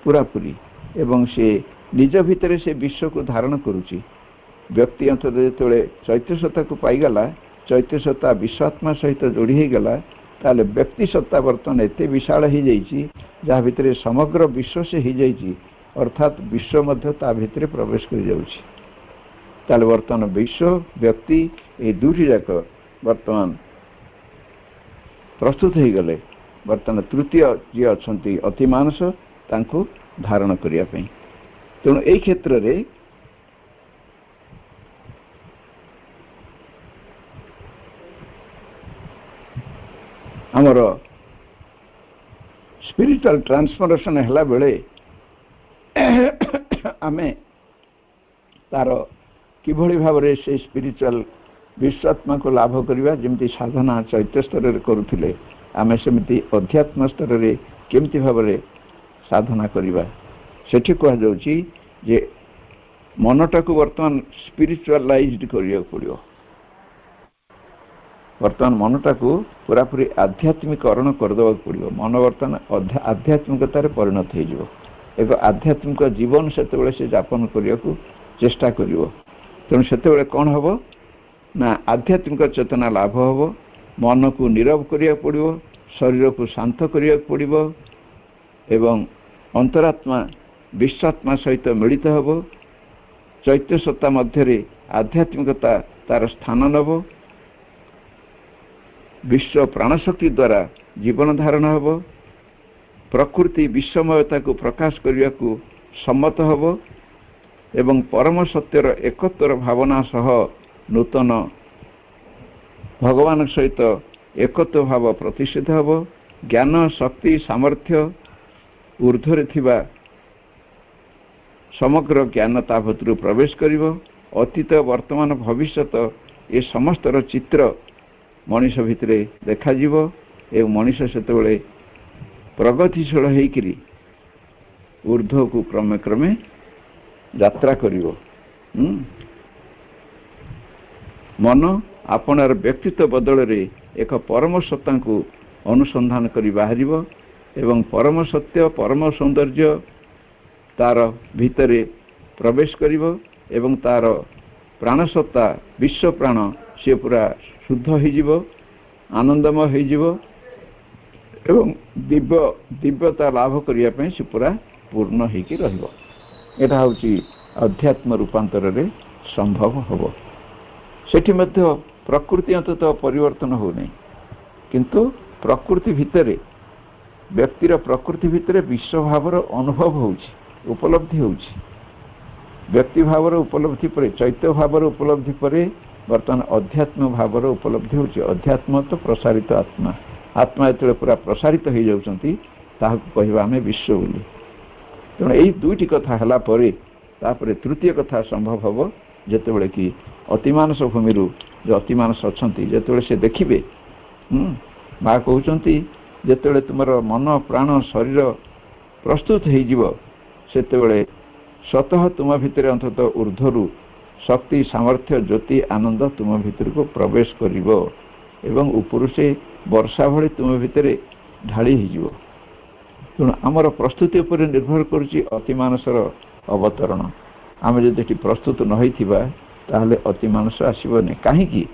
ପୁରାପୁରି ଏବଂ ସେ ନିଜ ଭିତରେ ସେ ବିଶ୍ୱକୁ ଧାରଣ କରୁଛି। ବ୍ୟକ୍ତି ଅନ୍ତତଃ ଯେତେବେଳେ ଚୈତ୍ୟ ସତ୍ତାକୁ ପାଇଗଲା, ଚୈତ୍ୟ ସତ୍ତା ବିଶ୍ୱାତ୍ମା ସହିତ ଯୋଡ଼ି ହୋଇଗଲା, ତାହେଲେ ବ୍ୟକ୍ତି ସତ୍ତା ବର୍ତ୍ତମାନ ଏତେ ବିଶାଳ ହେଇଯାଇଛି ଯାହା ଭିତରେ ସମଗ୍ର ବିଶ୍ୱ ସେ ହେଇଯାଇଛି, ଅର୍ଥାତ୍ ବିଶ୍ୱ ମଧ୍ୟ ତା ଭିତରେ ପ୍ରବେଶ କରିଯାଉଛି। ତାହେଲେ ବର୍ତ୍ତମାନ ବିଶ୍ୱ ବ୍ୟକ୍ତି এই ଦୁଇଟି ଯାକ ବର୍ତ୍ତମାନ ପ୍ରସ୍ତୁତ ହେଇଗଲେ, ବର୍ତ୍ତମାନ ତୃତୀୟ ଯିଏ ଅଛନ୍ତି ଅତି ମାନସ ତାଙ୍କୁ ଧାରଣ କରିବା ପାଇଁ। ତେଣୁ ଏହି କ୍ଷେତ୍ରରେ ଆମର ସ୍ପିରିଚୁଆଲ ଟ୍ରାନ୍ସଫର୍ମେସନ୍ ହେଲା ବେଳେ ଆମେ ତାର କିଭଳି ଭାବରେ ସେ ସ୍ପିରିଚୁଆଲ ବିଶ୍ୱାତ୍ମାକୁ ଲାଭ କରିବା, ଯେମିତି ସାଧନା ଚୈତ୍ୟ ସ୍ତରରେ କରୁଥିଲେ, ଆମେ ସେମିତି ଅଧ୍ୟାତ୍ମ ସ୍ତରରେ କେମିତି ଭାବରେ ସାଧନା କରିବା। ସେଠି କୁହାଯାଉଛି ଯେ ମନଟାକୁ ବର୍ତ୍ତମାନ ସ୍ପିରିଚୁଆଲାଇଜ୍ଡ କରିବାକୁ ପଡ଼ିବ। ବର୍ତ୍ତମାନ ମନଟାକୁ ପୁରାପୁରି ଆଧ୍ୟାତ୍ମିକରଣ କରିଦେବାକୁ ପଡ଼ିବ। ମନ ବର୍ତ୍ତମାନ ଆଧ୍ୟାତ୍ମିକତାରେ ପରିଣତ ହୋଇଯିବ। ଏକ ଆଧ୍ୟାତ୍ମିକ ଜୀବନ ସେତେବେଳେ ସେ ଯାପନ କରିବାକୁ ଚେଷ୍ଟା କରିବ। ତେଣୁ ସେତେବେଳେ କ'ଣ ହେବ ନା ଆଧ୍ୟାତ୍ମିକ ଚେତନା ଲାଭ ହେବ। ମନକୁ ନୀରବ କରିବାକୁ ପଡ଼ିବ, ଶରୀରକୁ ଶାନ୍ତ କରିବାକୁ ପଡ଼ିବ ଏବଂ ଅନ୍ତରାତ୍ମା ବିଶ୍ୱାତ୍ମା ସହିତ ମିଳିତ ହେବ। ଚୈତ୍ୟ ସତ୍ତା ମଧ୍ୟରେ ଆଧ୍ୟାତ୍ମିକତା ତାର ସ୍ଥାନ ନେବ। ବିଶ୍ୱ ପ୍ରାଣଶକ୍ତି ଦ୍ୱାରା ଜୀବନ ଧାରଣ ହେବ। ପ୍ରକୃତି ବିଶ୍ୱମୟତାକୁ ପ୍ରକାଶ କରିବାକୁ ସମ୍ମତ ହେବ ଏବଂ ପରମ ସତ୍ୟର ଏକତ୍ୱର ଭାବନା ସହ ନୂତନ ଭଗବାନଙ୍କ ସହିତ ଏକତ୍ୱ ଭାବ ପ୍ରତିଷ୍ଠିତ ହେବ। ଜ୍ଞାନ ଶକ୍ତି ସାମର୍ଥ୍ୟ ଊର୍ଦ୍ଧ୍ୱରେ ଥିବା ସମଗ୍ର ଜ୍ଞାନ ତା ଭିତରୁ ପ୍ରବେଶ କରିବ। ଅତୀତ ବର୍ତ୍ତମାନ ଭବିଷ୍ୟତ ଏ ସମସ୍ତର ଚିତ୍ର ମଣିଷ ଭିତରେ ଦେଖାଯିବ ଏବଂ ମଣିଷ ସେତେବେଳେ ପ୍ରଗତିଶୀଳ ହେଇକରି ଊର୍ଦ୍ଧ୍ୱକୁ କ୍ରମେ କ୍ରମେ ଯାତ୍ରା କରିବ। ମନ ଆପଣାର ବ୍ୟକ୍ତିତ୍ୱ ବଦଳରେ ଏକ ପରମ ସତ୍ତାଙ୍କୁ ଅନୁସନ୍ଧାନ କରି ବାହାରିବ ଏବଂ ପରମ ସତ୍ୟ ପରମ ସୌନ୍ଦର୍ଯ୍ୟ ତାର ଭିତରେ ପ୍ରବେଶ କରିବ ଏବଂ ତାର ପ୍ରାଣସତ୍ତା ବିଶ୍ୱ ପ୍ରାଣ ସେ ପୁରା ଶୁଦ୍ଧ ହୋଇଯିବ, ଆନନ୍ଦମୟ ହୋଇଯିବ ଏବଂ ଦିବ୍ୟତା ଲାଭ କରିବା ପାଇଁ ସେ ପୁରା ପୂର୍ଣ୍ଣ ହୋଇକି ରହିବ। ଏଇଟା ହେଉଛି ଅଧ୍ୟାତ୍ମ ରୂପାନ୍ତରରେ ସମ୍ଭବ ହେବ। ସେଠି ମଧ୍ୟ ପ୍ରକୃତି ଅନ୍ତତଃ ପରିବର୍ତ୍ତନ ହେଉନାହିଁ, କିନ୍ତୁ ପ୍ରକୃତି ଭିତରେ ବ୍ୟକ୍ତିର ପ୍ରକୃତି ଭିତରେ ବିଶ୍ୱଭାବର ଅନୁଭବ ହେଉଛି, ଉପଲବ୍ଧି ହେଉଛି। ବ୍ୟକ୍ତି ଭାବର ଉପଲବ୍ଧି ପରେ ଚୈତ୍ୟ ଭାବର ଉପଲବ୍ଧି ପରେ बर्तमान अध्यात्म भावर उपलब्धि होची। अध्यात्म तो प्रसारित आत्मा, आत्मा जो पूरा प्रसारित हो जाउछंती ताहाकु कहबा हमें विश्व बोली। तेणु यही दुईटी कथा हला परे तापरे तृतीय कथा संभव हबो जेतेबेले कि अतिमानस भूमि जो अतिमानस अछंती जेतेबेले से देखिबे माँ कहउछंती जेतेबेले तुमर मन प्राण शरीर प्रस्तुत हो जिवो सेतेबेले स्वतः तुम भितर अंतत ऊर्ध्वरु शक्ति सामर्थ्य ज्योति आनंद तुम भितर को प्रवेश करिवो एवं ऊपर से वर्षा भली तुम भितर ढाली हो। तेणु आमर प्रस्तुति उपर निर्भर करुच्ची अतिमानसर अवतरण। आम जदि प्रस्तुत नहींथिबा ताहले अतिमानस आसीबनी। काहेकि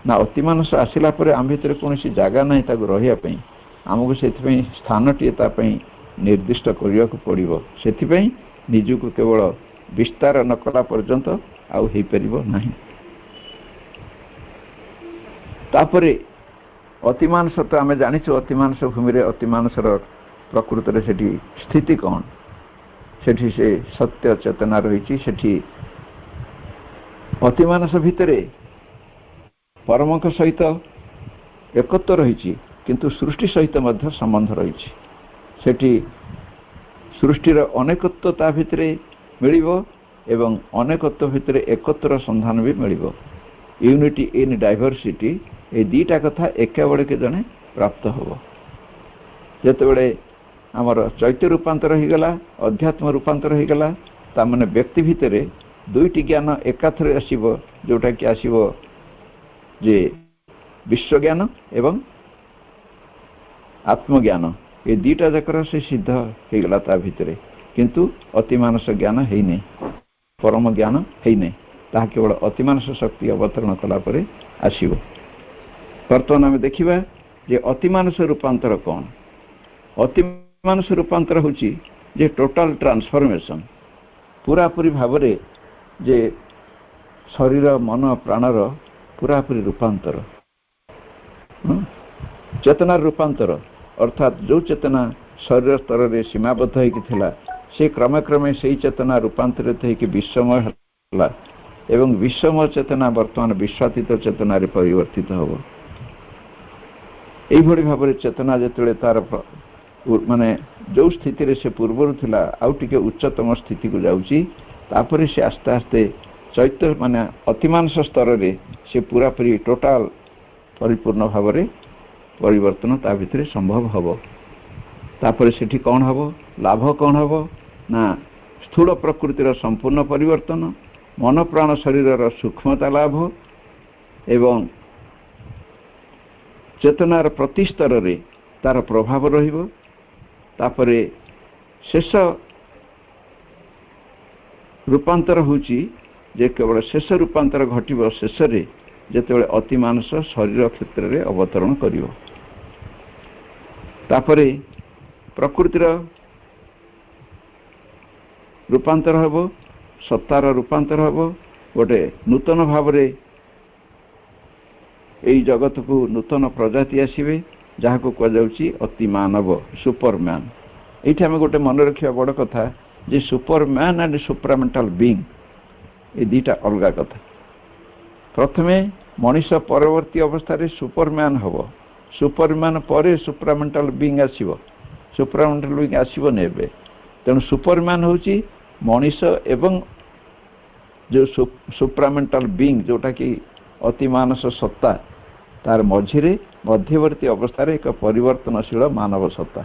ना अतिमानस आसिला परे आम भितर कोनोसी जागा नाही ताको रहिया पई आमको सेथिपई स्थानटीए तापई निर्दिष्ट करिया को पड़िबो। सेथिपई निजुको केवल विस्तार न कला पर्यंत आउ हेई परिबो नाही। तापरे अतिमानस तो आम जानिछु अतिमानस भूमि रे अतिमानसर प्रकृति रे सेठी स्थिति कौन सेठी से सत्य चेतना रही। सेठी अतिमानस भितरे परमक सहित एकत्व रही किंतु सृष्टि सहित मध्य संबंध रही। सेठी सृष्टिर अनेकत्व ता भितरे मिलिबो एवं अनेकत्व भितरे एकत्र संधान भी मिलिबो। यूनिटी इन डाइवर्सिटी ए दीटा कथा एका बेले के जने प्राप्त होबो। जेतेबेले आमर चैत्य रूपांतर हो गला अध्यात्म रूपांतर हो गला ता माने व्यक्ति भितरे दुईटी ज्ञान एकाथरे आसीबो जोटा कि आसीबो जे विश्व ज्ञान एवं आत्मज्ञान ये दीटा जाकर से सिद्ध हो गला ता भितरे किंतु अतिमानस ज्ञान है नहीं परम ज्ञान है नहीं ताहा केवल अतिमानस शक्ति अवतरण कला परे आसीबो। वर्तमान आम देखिबा जे अतिमानस रूपांतर कौन। अतिमानस रूपांतर होची जे टोटल ट्रांसफॉर्मेशन पूरापूरी भाव रे जे शरीर मन प्राणर पूरापूरी रूपांतर चेतनार रूपांतर अर्थात जो चेतना शरीर स्तर में सीमाबद्ध होता से क्रमे क्रमे से चेतना रूपांतरित होकर विश्वमय हला एवं विश्वमय चेतना वर्तमान विश्वातीत चेतना रे परिवर्तित होब। यही भाव में चेतना जिते तार माने जो स्थिति रे से पूर्वर थिला आउ टिके उच्चतम स्थिति को जाउची तापरे से आस्ते आस्ते चैत्य माने अतिमानस स्तर रे से पूरापूरी टोटाल परिपूर्ण भाव में परिवर्तन ता भितर संभव हबो। तापरे सेठी कौन हबो लाभ कौन हबो ना स्थूल प्रकृतिर संपूर्ण परिवर्तन मन प्राण शरीर सूक्ष्मता लाभ एवं चेतनार प्रति स्तर रे तार प्रभाव रहिबो। तापरे शेष रूपांतर होची जे केवल शेष रूपांतर घटिबो शेष रे जेतेबेले अतिमानस शरीर क्षेत्र रे अवतरण करिवो। तापरे प्रकृतिर रूपांतर हबो सत्तार रूपांतर हबो गोटे नूतन भाव रे एई जगत को नूतन प्रजाति आसीबे जहाँ को कह जाउची अति मानव सुपरमैन। एठी हम गोटे मन रखिया बड़ कथा जे सुपरमैन एंड सुप्रामेंटल बीइंग ए दीटा अलगा कथा। प्रथमे मनीष परवर्ती अवस्था रे सुपरमैन हबो सुपरमैन परे सुप्रामेंटल बीइंग आसीबो सुप्रामेंटल बीइंग आसीबो नेबे। तेणु सुपरमैन होची मनीष एवं जो सुप्रामेंटल बीइंग जोटा कि अतिमानस सत्ता तार मझिरे मध्यवर्ती अवस्था रे एक परिवर्तनशील मानव सत्ता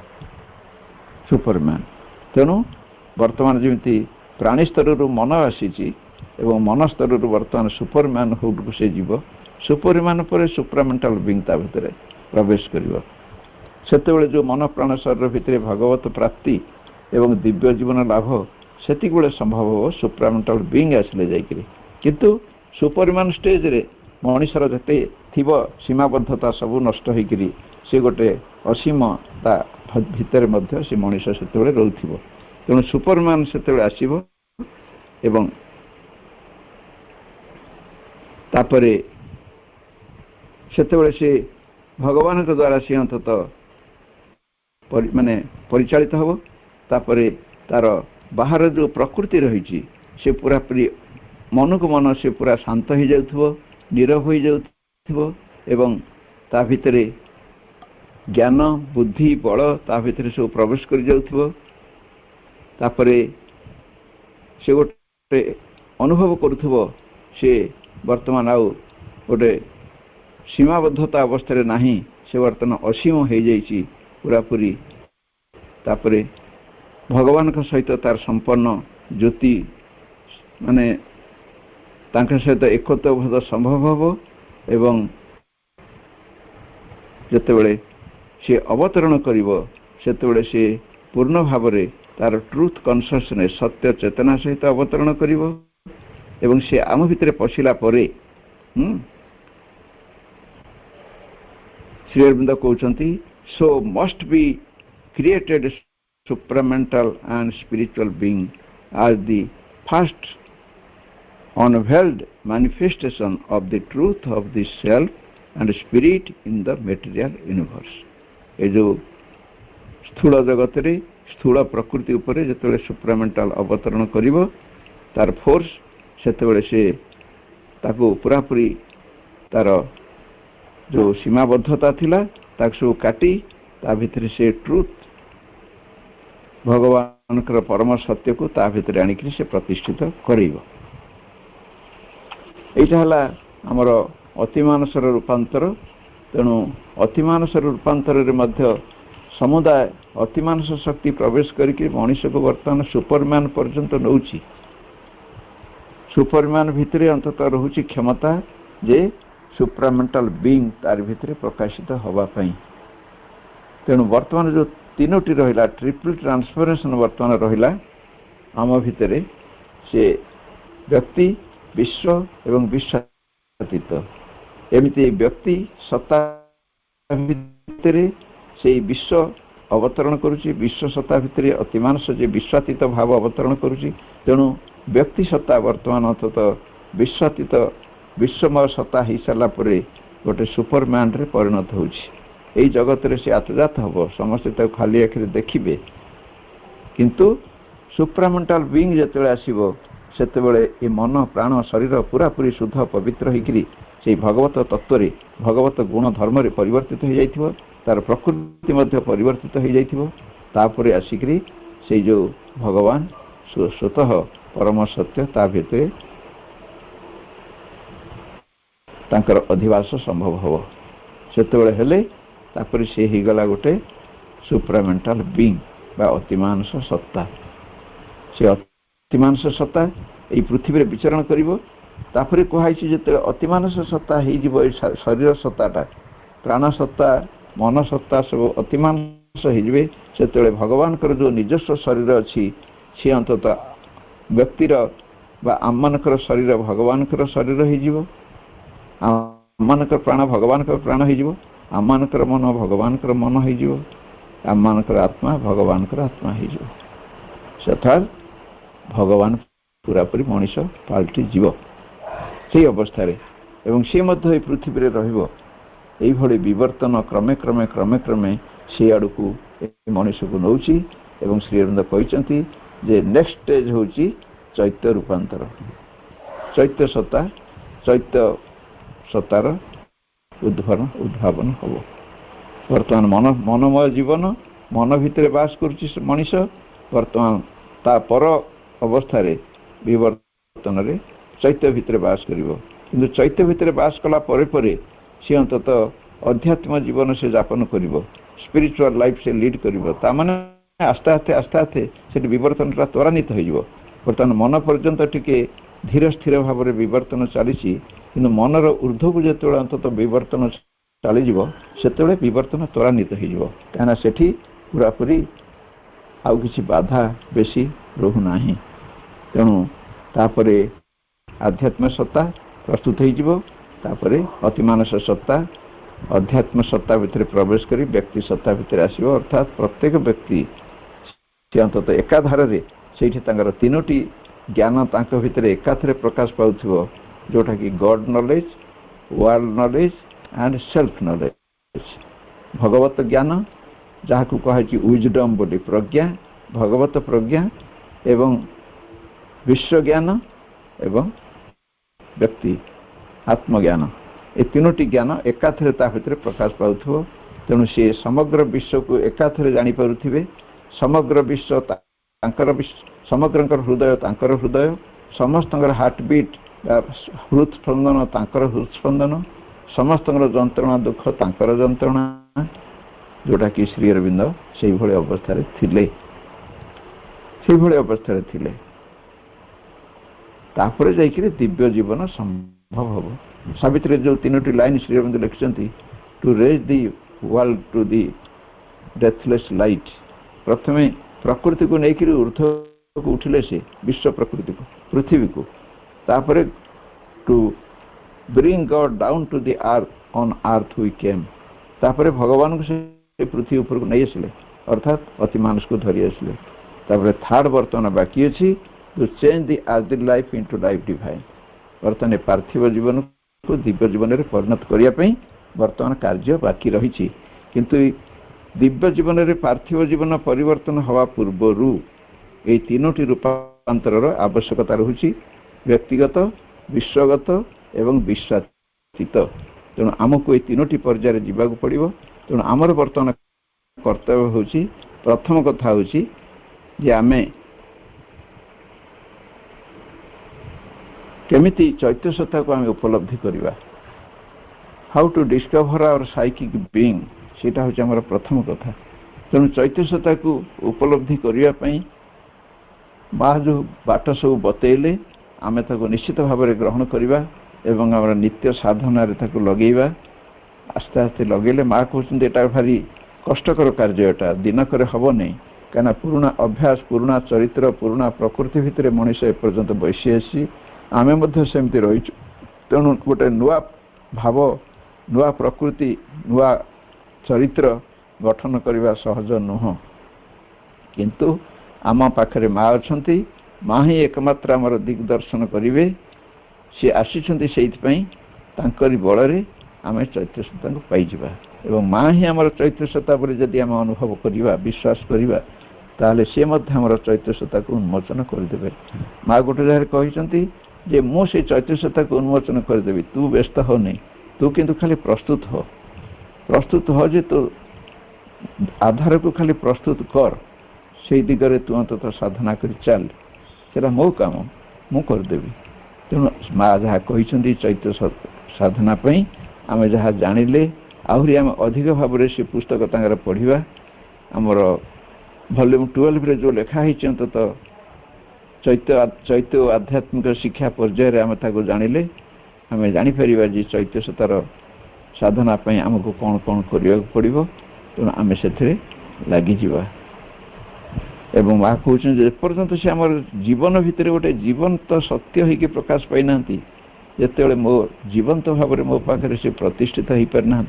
सुपरमैन। तेणु वर्तमान जमी प्राणी स्तर मन आसी एवं मन स्तर वर्तमान सुपरमैन हुड को से जीव सुपरमैन पर सुप्रामेंटल बीइंग ता भितर प्रवेश करिवो। सेतेबेले जो मन प्राण शरीर भितर भगवत प्राप्ति एवं दिव्य जीवन लाभ सेतिक बेले संभव हो सुप्रामेंटल बीइंग आसिले जाइकरी। किंतु सुपरमैन स्टेज रे मनीषर जते थिबो सीमाबद्धता सब नष्ट होइकरी से गोटे असीम ता भितर मध्य से मनीष सेतेबेले रहउथिबो। तेणु सुपरमैन सेतेबेले आसीबो एवं तापरे सेतेबेले से भगवान के द्वारा से अंतत माने परिचालित हबो। तापरे तार बाहर जो प्रकृति रही से पूरा मन को मन से पूरा शांत हो जाउथबो नीरव हो जाउथिबो एवं ता भितरे ज्ञान बुद्धि बल ता भितरे सब प्रवेश कर जाउथिबो तापरे से गोटे अनुभव करुथिबो से वर्तमान आउ गोटे सीमाबद्धता अवस्था नहीं से वर्तमान असीम हो जाइछि पूरापूरी तापरे भगवान का सहित तार संपन्न ज्योति माने तांका सहित एकत्व भाव संभव हबो एवं जेतेबेले से अवतरण करिवो सेतेबेले से पूर्ण भाव रे तार ट्रुथ कॉन्शियसनेस सत्य चेतना सहित अवतरण करिवो एवं से आम भितरे पशिला परे श्री अरविंद कहउचंती so must be created supramental and spiritual being as the first unveiled manifestation of the truth of the self and spirit in the material universe. ये जो स्थूल जगत रे स्थूल प्रकृति उपरे जेतेबेले सुप्रामेंटाल अवतरण करिवो तार फोर्स सेतेबेले से ताको पूरापूरी तार जो सीमाबद्धता थिला ताको काटी ता भितरे से ट्रुथ भगवान परम सत्य को ता भितर आनिक से प्रतिष्ठित करेब यहाँ आमर अतिमानसर रूपांतर तेणु अतिमानसर रूपांतर समुदाय अतिमानस शक्ति प्रवेश करके मनुष्य को वर्तमान सुपरमैन पर्यंत नौ सुपरमैन भितर अंततः रोचे क्षमता जे सुप्रामेंटाल बीइंग तार भितर प्रकाशित होगापाई तेणु वर्तमान जो तीनोटी रहिला ट्रिपल ट्रांसफॉर्मेशन वर्तमान रहिला आम भितरे से व्यक्ति विश्व एवं विश्वातीत एमिति व्यक्ति सत्ता भितरे से विश्व अवतरण करुची विश्व सत्ता भितरे अतिमानस जे विश्वातीत भाव अवतरण करुची तेणु व्यक्ति सत्ता वर्तमान अंततः विश्वातीत विश्वमय सत्ता हो सारा परे गोटे सुपरमैन रे परिणत होउची यही जगत रे से आत्मजात हम समस्ते खाली आखिर देखिए किंतु सुप्रामेंटाल बीइंग जेतेबेले आसीबो सेतेबेले ए मन प्राण शरीर पूरापूरी शुद्ध पवित्र होइकरी से भगवत तत्व रे भगवत गुण धर्म रे परिवर्तित हो जाइथिबो तार प्रकृति मध्य परिवर्तित हो जाइथिबो तापरे आसिकरी से जो भगवान स्वतः परम सत्य ता भितरे तांकर अधिवास संभव हो सेतेबेले हेले तापर से ही गला गोटे सुप्रामेंटाल बीइंग बा अतिमानस सत्ता से अतिमानस सत्ता ये पृथ्वी रे विचरण करिवो तापर कहैछि जेते अतिमानस सत्ता हे जिवो शरीर सत्ताटा प्राण सत्ता मन सत्ता सब अतिमानस हे जिवे सेतेले भगवान कर जो निजस्व शरीर अछि से अंततः व्यक्तिर बा आमनकर शरीर भगवान कर शरीर हे जिवो आमनकर प्राण भगवान कर प्राण हे जिवो आमनकर मन भगवान कर मन हो आमनकर आत्मा भगवान कर आत्मा हो अर्थात भगवान पूरापूरी मनीष पाल्टी जीव से अवस्था रे एवं से मध्य पृथ्वी रे रहिबो एई भली विवर्तन क्रमे क्रमे क्रमे क्रमे से आड़ को मनुष्य को नौची एवं श्री अरविंद कहते जे नेक्स्ट स्टेज होची चैत्य रूपांतर चैत्य सत्तार उद्भावन हम वर्तमान मनमय जीवन मन भितर बास कर मनीष वर्तमान ता पर अवस्था रे विवर्तन रे चैत्य भितर बास करिवो किंतु चैत्य भितर बास कला परे परे से अंततः अध्यात्म जीवन से यापन करिवो स्पिरिचुअल लाइफ से लीड करिवो ता माने आस्ते आस्ते से विवर्तन त्वरान्वित हो जिवो वर्तमान मन पर्यंत टिके धीर स्थिर भाव में विवर्तन चली किंतु मनर ऊर्ध्व को जो अंततः विवर्तन चलीज से विवर्तन त्वरान्वित हो कहीं सेठी पूरापूरी आउ किसी बाधा बेसी रोना तेणु तापरे आध्यात्म सत्ता प्रस्तुत होपर अतिमानस सत्ता अध्यात्म सत्ता भितर प्रवेश करी व्यक्ति सत्ता भितर आसो अर्थात प्रत्येक व्यक्ति से अंततः एकाधार से तीनोटी ज्ञान तांको भितर एकाथरे प्रकाश पाउथिबो जोटा कि God knowledge world knowledge and self knowledge भगवत ज्ञान जहाँ को कहे विजडम बोली प्रज्ञा भगवत प्रज्ञा एवं विश्व ज्ञान एवं व्यक्ति आत्मज्ञान ए तीनोटी ज्ञान एकाथरे ता भितर प्रकाश पाउथो तेणु सी समग्र विश्व को एकाथरे जानी पारुथिबे समग्र विश्व तांकर समग्र हृदय तांकर हृदय समस्त हार्ट बीट हृत्स्पंदन तांकर हृत्स्पंदन समस्त जंत्रणा दुख तांकर जंत्रणा जोटा कि श्री अरविंद से भली अवस्था थिले से भली अवस्था थिले तापर जाइकरी दिव्य जीवन संभव हम सावित्री जो तीनोटी लाइन श्री अरविंद लिखिछंती to raise the world to the deathless light प्रथमे प्रकृति को लेकर ऊर्ध्व को उठिले से विश्व प्रकृति को पृथ्वी को तापर to bring God down to the earth on earth we came तापर भगवान को से पृथ्वी ऊपर को नहीं आसिले अर्थात अति मानस को धरी आसिले तापर थर्ड बर्तमान बाकी अच्छी to change the ordinary life into life divine बर्तमान पार्थिव जीवन को दिव्य जीवन में परिणत करने बर्तमान कार्य बाकी रही किंतु दिव्य जीवन में पार्थिव जीवन परिवर्तन हवा पूर्वर ये तीनोटी रूपांतर आवश्यकता रही व्यक्तिगत विश्वगत एवं विश्वातीत तेणु आमको ये तीनोटी पर्यायर जावाक पड़ो तेणु आमर बर्तमान कर्तव्य हूँ प्रथम कथा हूँ आम केमिति चैत्य सत्ता को आम उपलब्धि करवा how to discover our psychic being सेटा हूँ आम प्रथम कथा तेणु चैत्य सत्ता को उपलब्धि करने माँ जो बाट सब बतैले आम निश्चित भाव में ग्रहण करवा एवं आम नित्य साधना लगेगा आस्ते आस्ते लगेले माँ कहते यहाँ भारी कष्टकर कार्य एटा दिनक हम नहीं कहीं पुराना अभ्यास पुराना चरित्र पुराना प्रकृति भितर मनीष एपर्यंत बैसी आसी आम सेमती रही तेणु गोटे नुआ भाव नुआ प्रकृति नुआ चरित्र गठन करने सहज नुह किंतु आम पाखरे माँ अच्छा माँ ही एकमात्र आमर दिग्दर्शन करेंगे सी आसी से बल आम चैत्य सत्ता को पाइबा एवं माँ ही आमर चैत्य सत्ता पर जदि आम अनुभव करवा विश्वास करवा ताले सी आमर चैत्य सत्ता को उन्मोचन करदे माँ गोटे जगह कहते जे मु से चैत्य सत्ता को उन्मोचन करदेवी तू व्यस्त हो नहीं तू किंतु खाली प्रस्तुत हो जे तो आधार को खाली प्रस्तुत कर से दिगरे तू अंत साधना कर चल से मो काम मु करदेवी तेणु माँ जहाँ कहते चैत्य साधना आम जहाँ जानिले आहरी आम अधिक भाव में से पुस्तक तांगर पढ़ा आमर वॉल्यूम 12 रे जो लिखाही अंतत चैत्य आध्यात्मिक शिक्षा पर्यायर आम ताको जानिले आम जापर जे चैत्य सतार साधना आमको कौन कौन करने पड़ो तेणु आम से लगिजा एवं माँ कहते पर्यंत से आम जीवन भितर गोटे जीवंत सत्य होगी प्रकाश पाई ना जिते मो जीवंत भाव में मो पाखे से प्रतिष्ठित हो पारिना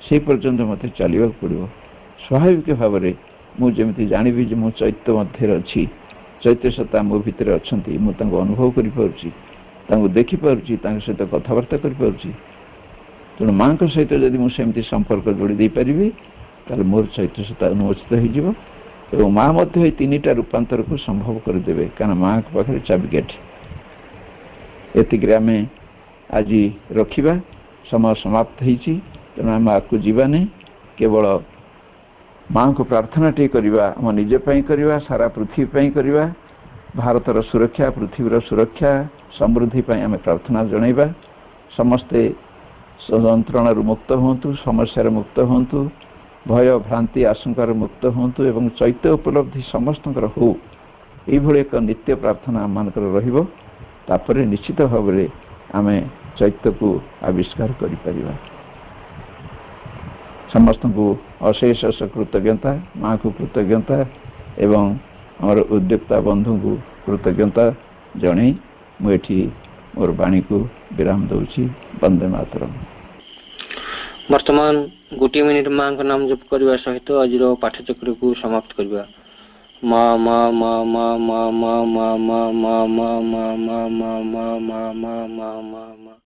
से पर्यंत मत चलने पड़ो स्वाभाविक भाव में मुझे जानी जे मु चैत्य मध्य अच्छी चैत्य सत्ता मो भितर अच्छा मुझे अनुभव कर देखिपुरी सहित कथबार्ता कर तेणु माँ सहित जब मुझे संपर्क जोड़ी दे पारि ताल मोर चैत्य सत्ता उन्मोचित हो माँ तीनटा रूपांतर को संभव करदे क्या माँ पाखे चाबिकाठी एतिक आम आज रखा समय समाप्त होती तेणु आम आगे जीवानी केवल माँ को प्रार्थना टे करवा आम निजेपाई करवा सारा पृथ्वी करवा भारतर सुरक्षा पृथ्वीर सुरक्षा समृद्धि आम प्रार्थना जनइबा समस्ते जंत्रणा मुक्त हूँ समस्या मुक्त हूँ भय भ्रांति आशंकार मुक्त हूँ एवं चैत्य उपलब्धि समस्त हो यही एक नित्य प्रार्थना आम मानकर रहिबो तापर निश्चित भाव में आम चैत्य को आविष्कार करिपरिबा समस्त को अशेष कृतज्ञता माँ को कृतज्ञता एवं आमर उद्योक्ता बंधु को कृतज्ञता जन मुझे मोर वाणी को विराम दूची वंदे मातरम। वर्तमान गोटे मिनिट माँ का नाम जप करने सहित आज पाठ्यचक्र को समाप्त करवा माँ माँ माँ माँ माँ माँ माँ माँ माँ माँ माँ माँ माँ माँ माँ माँ माँ माँ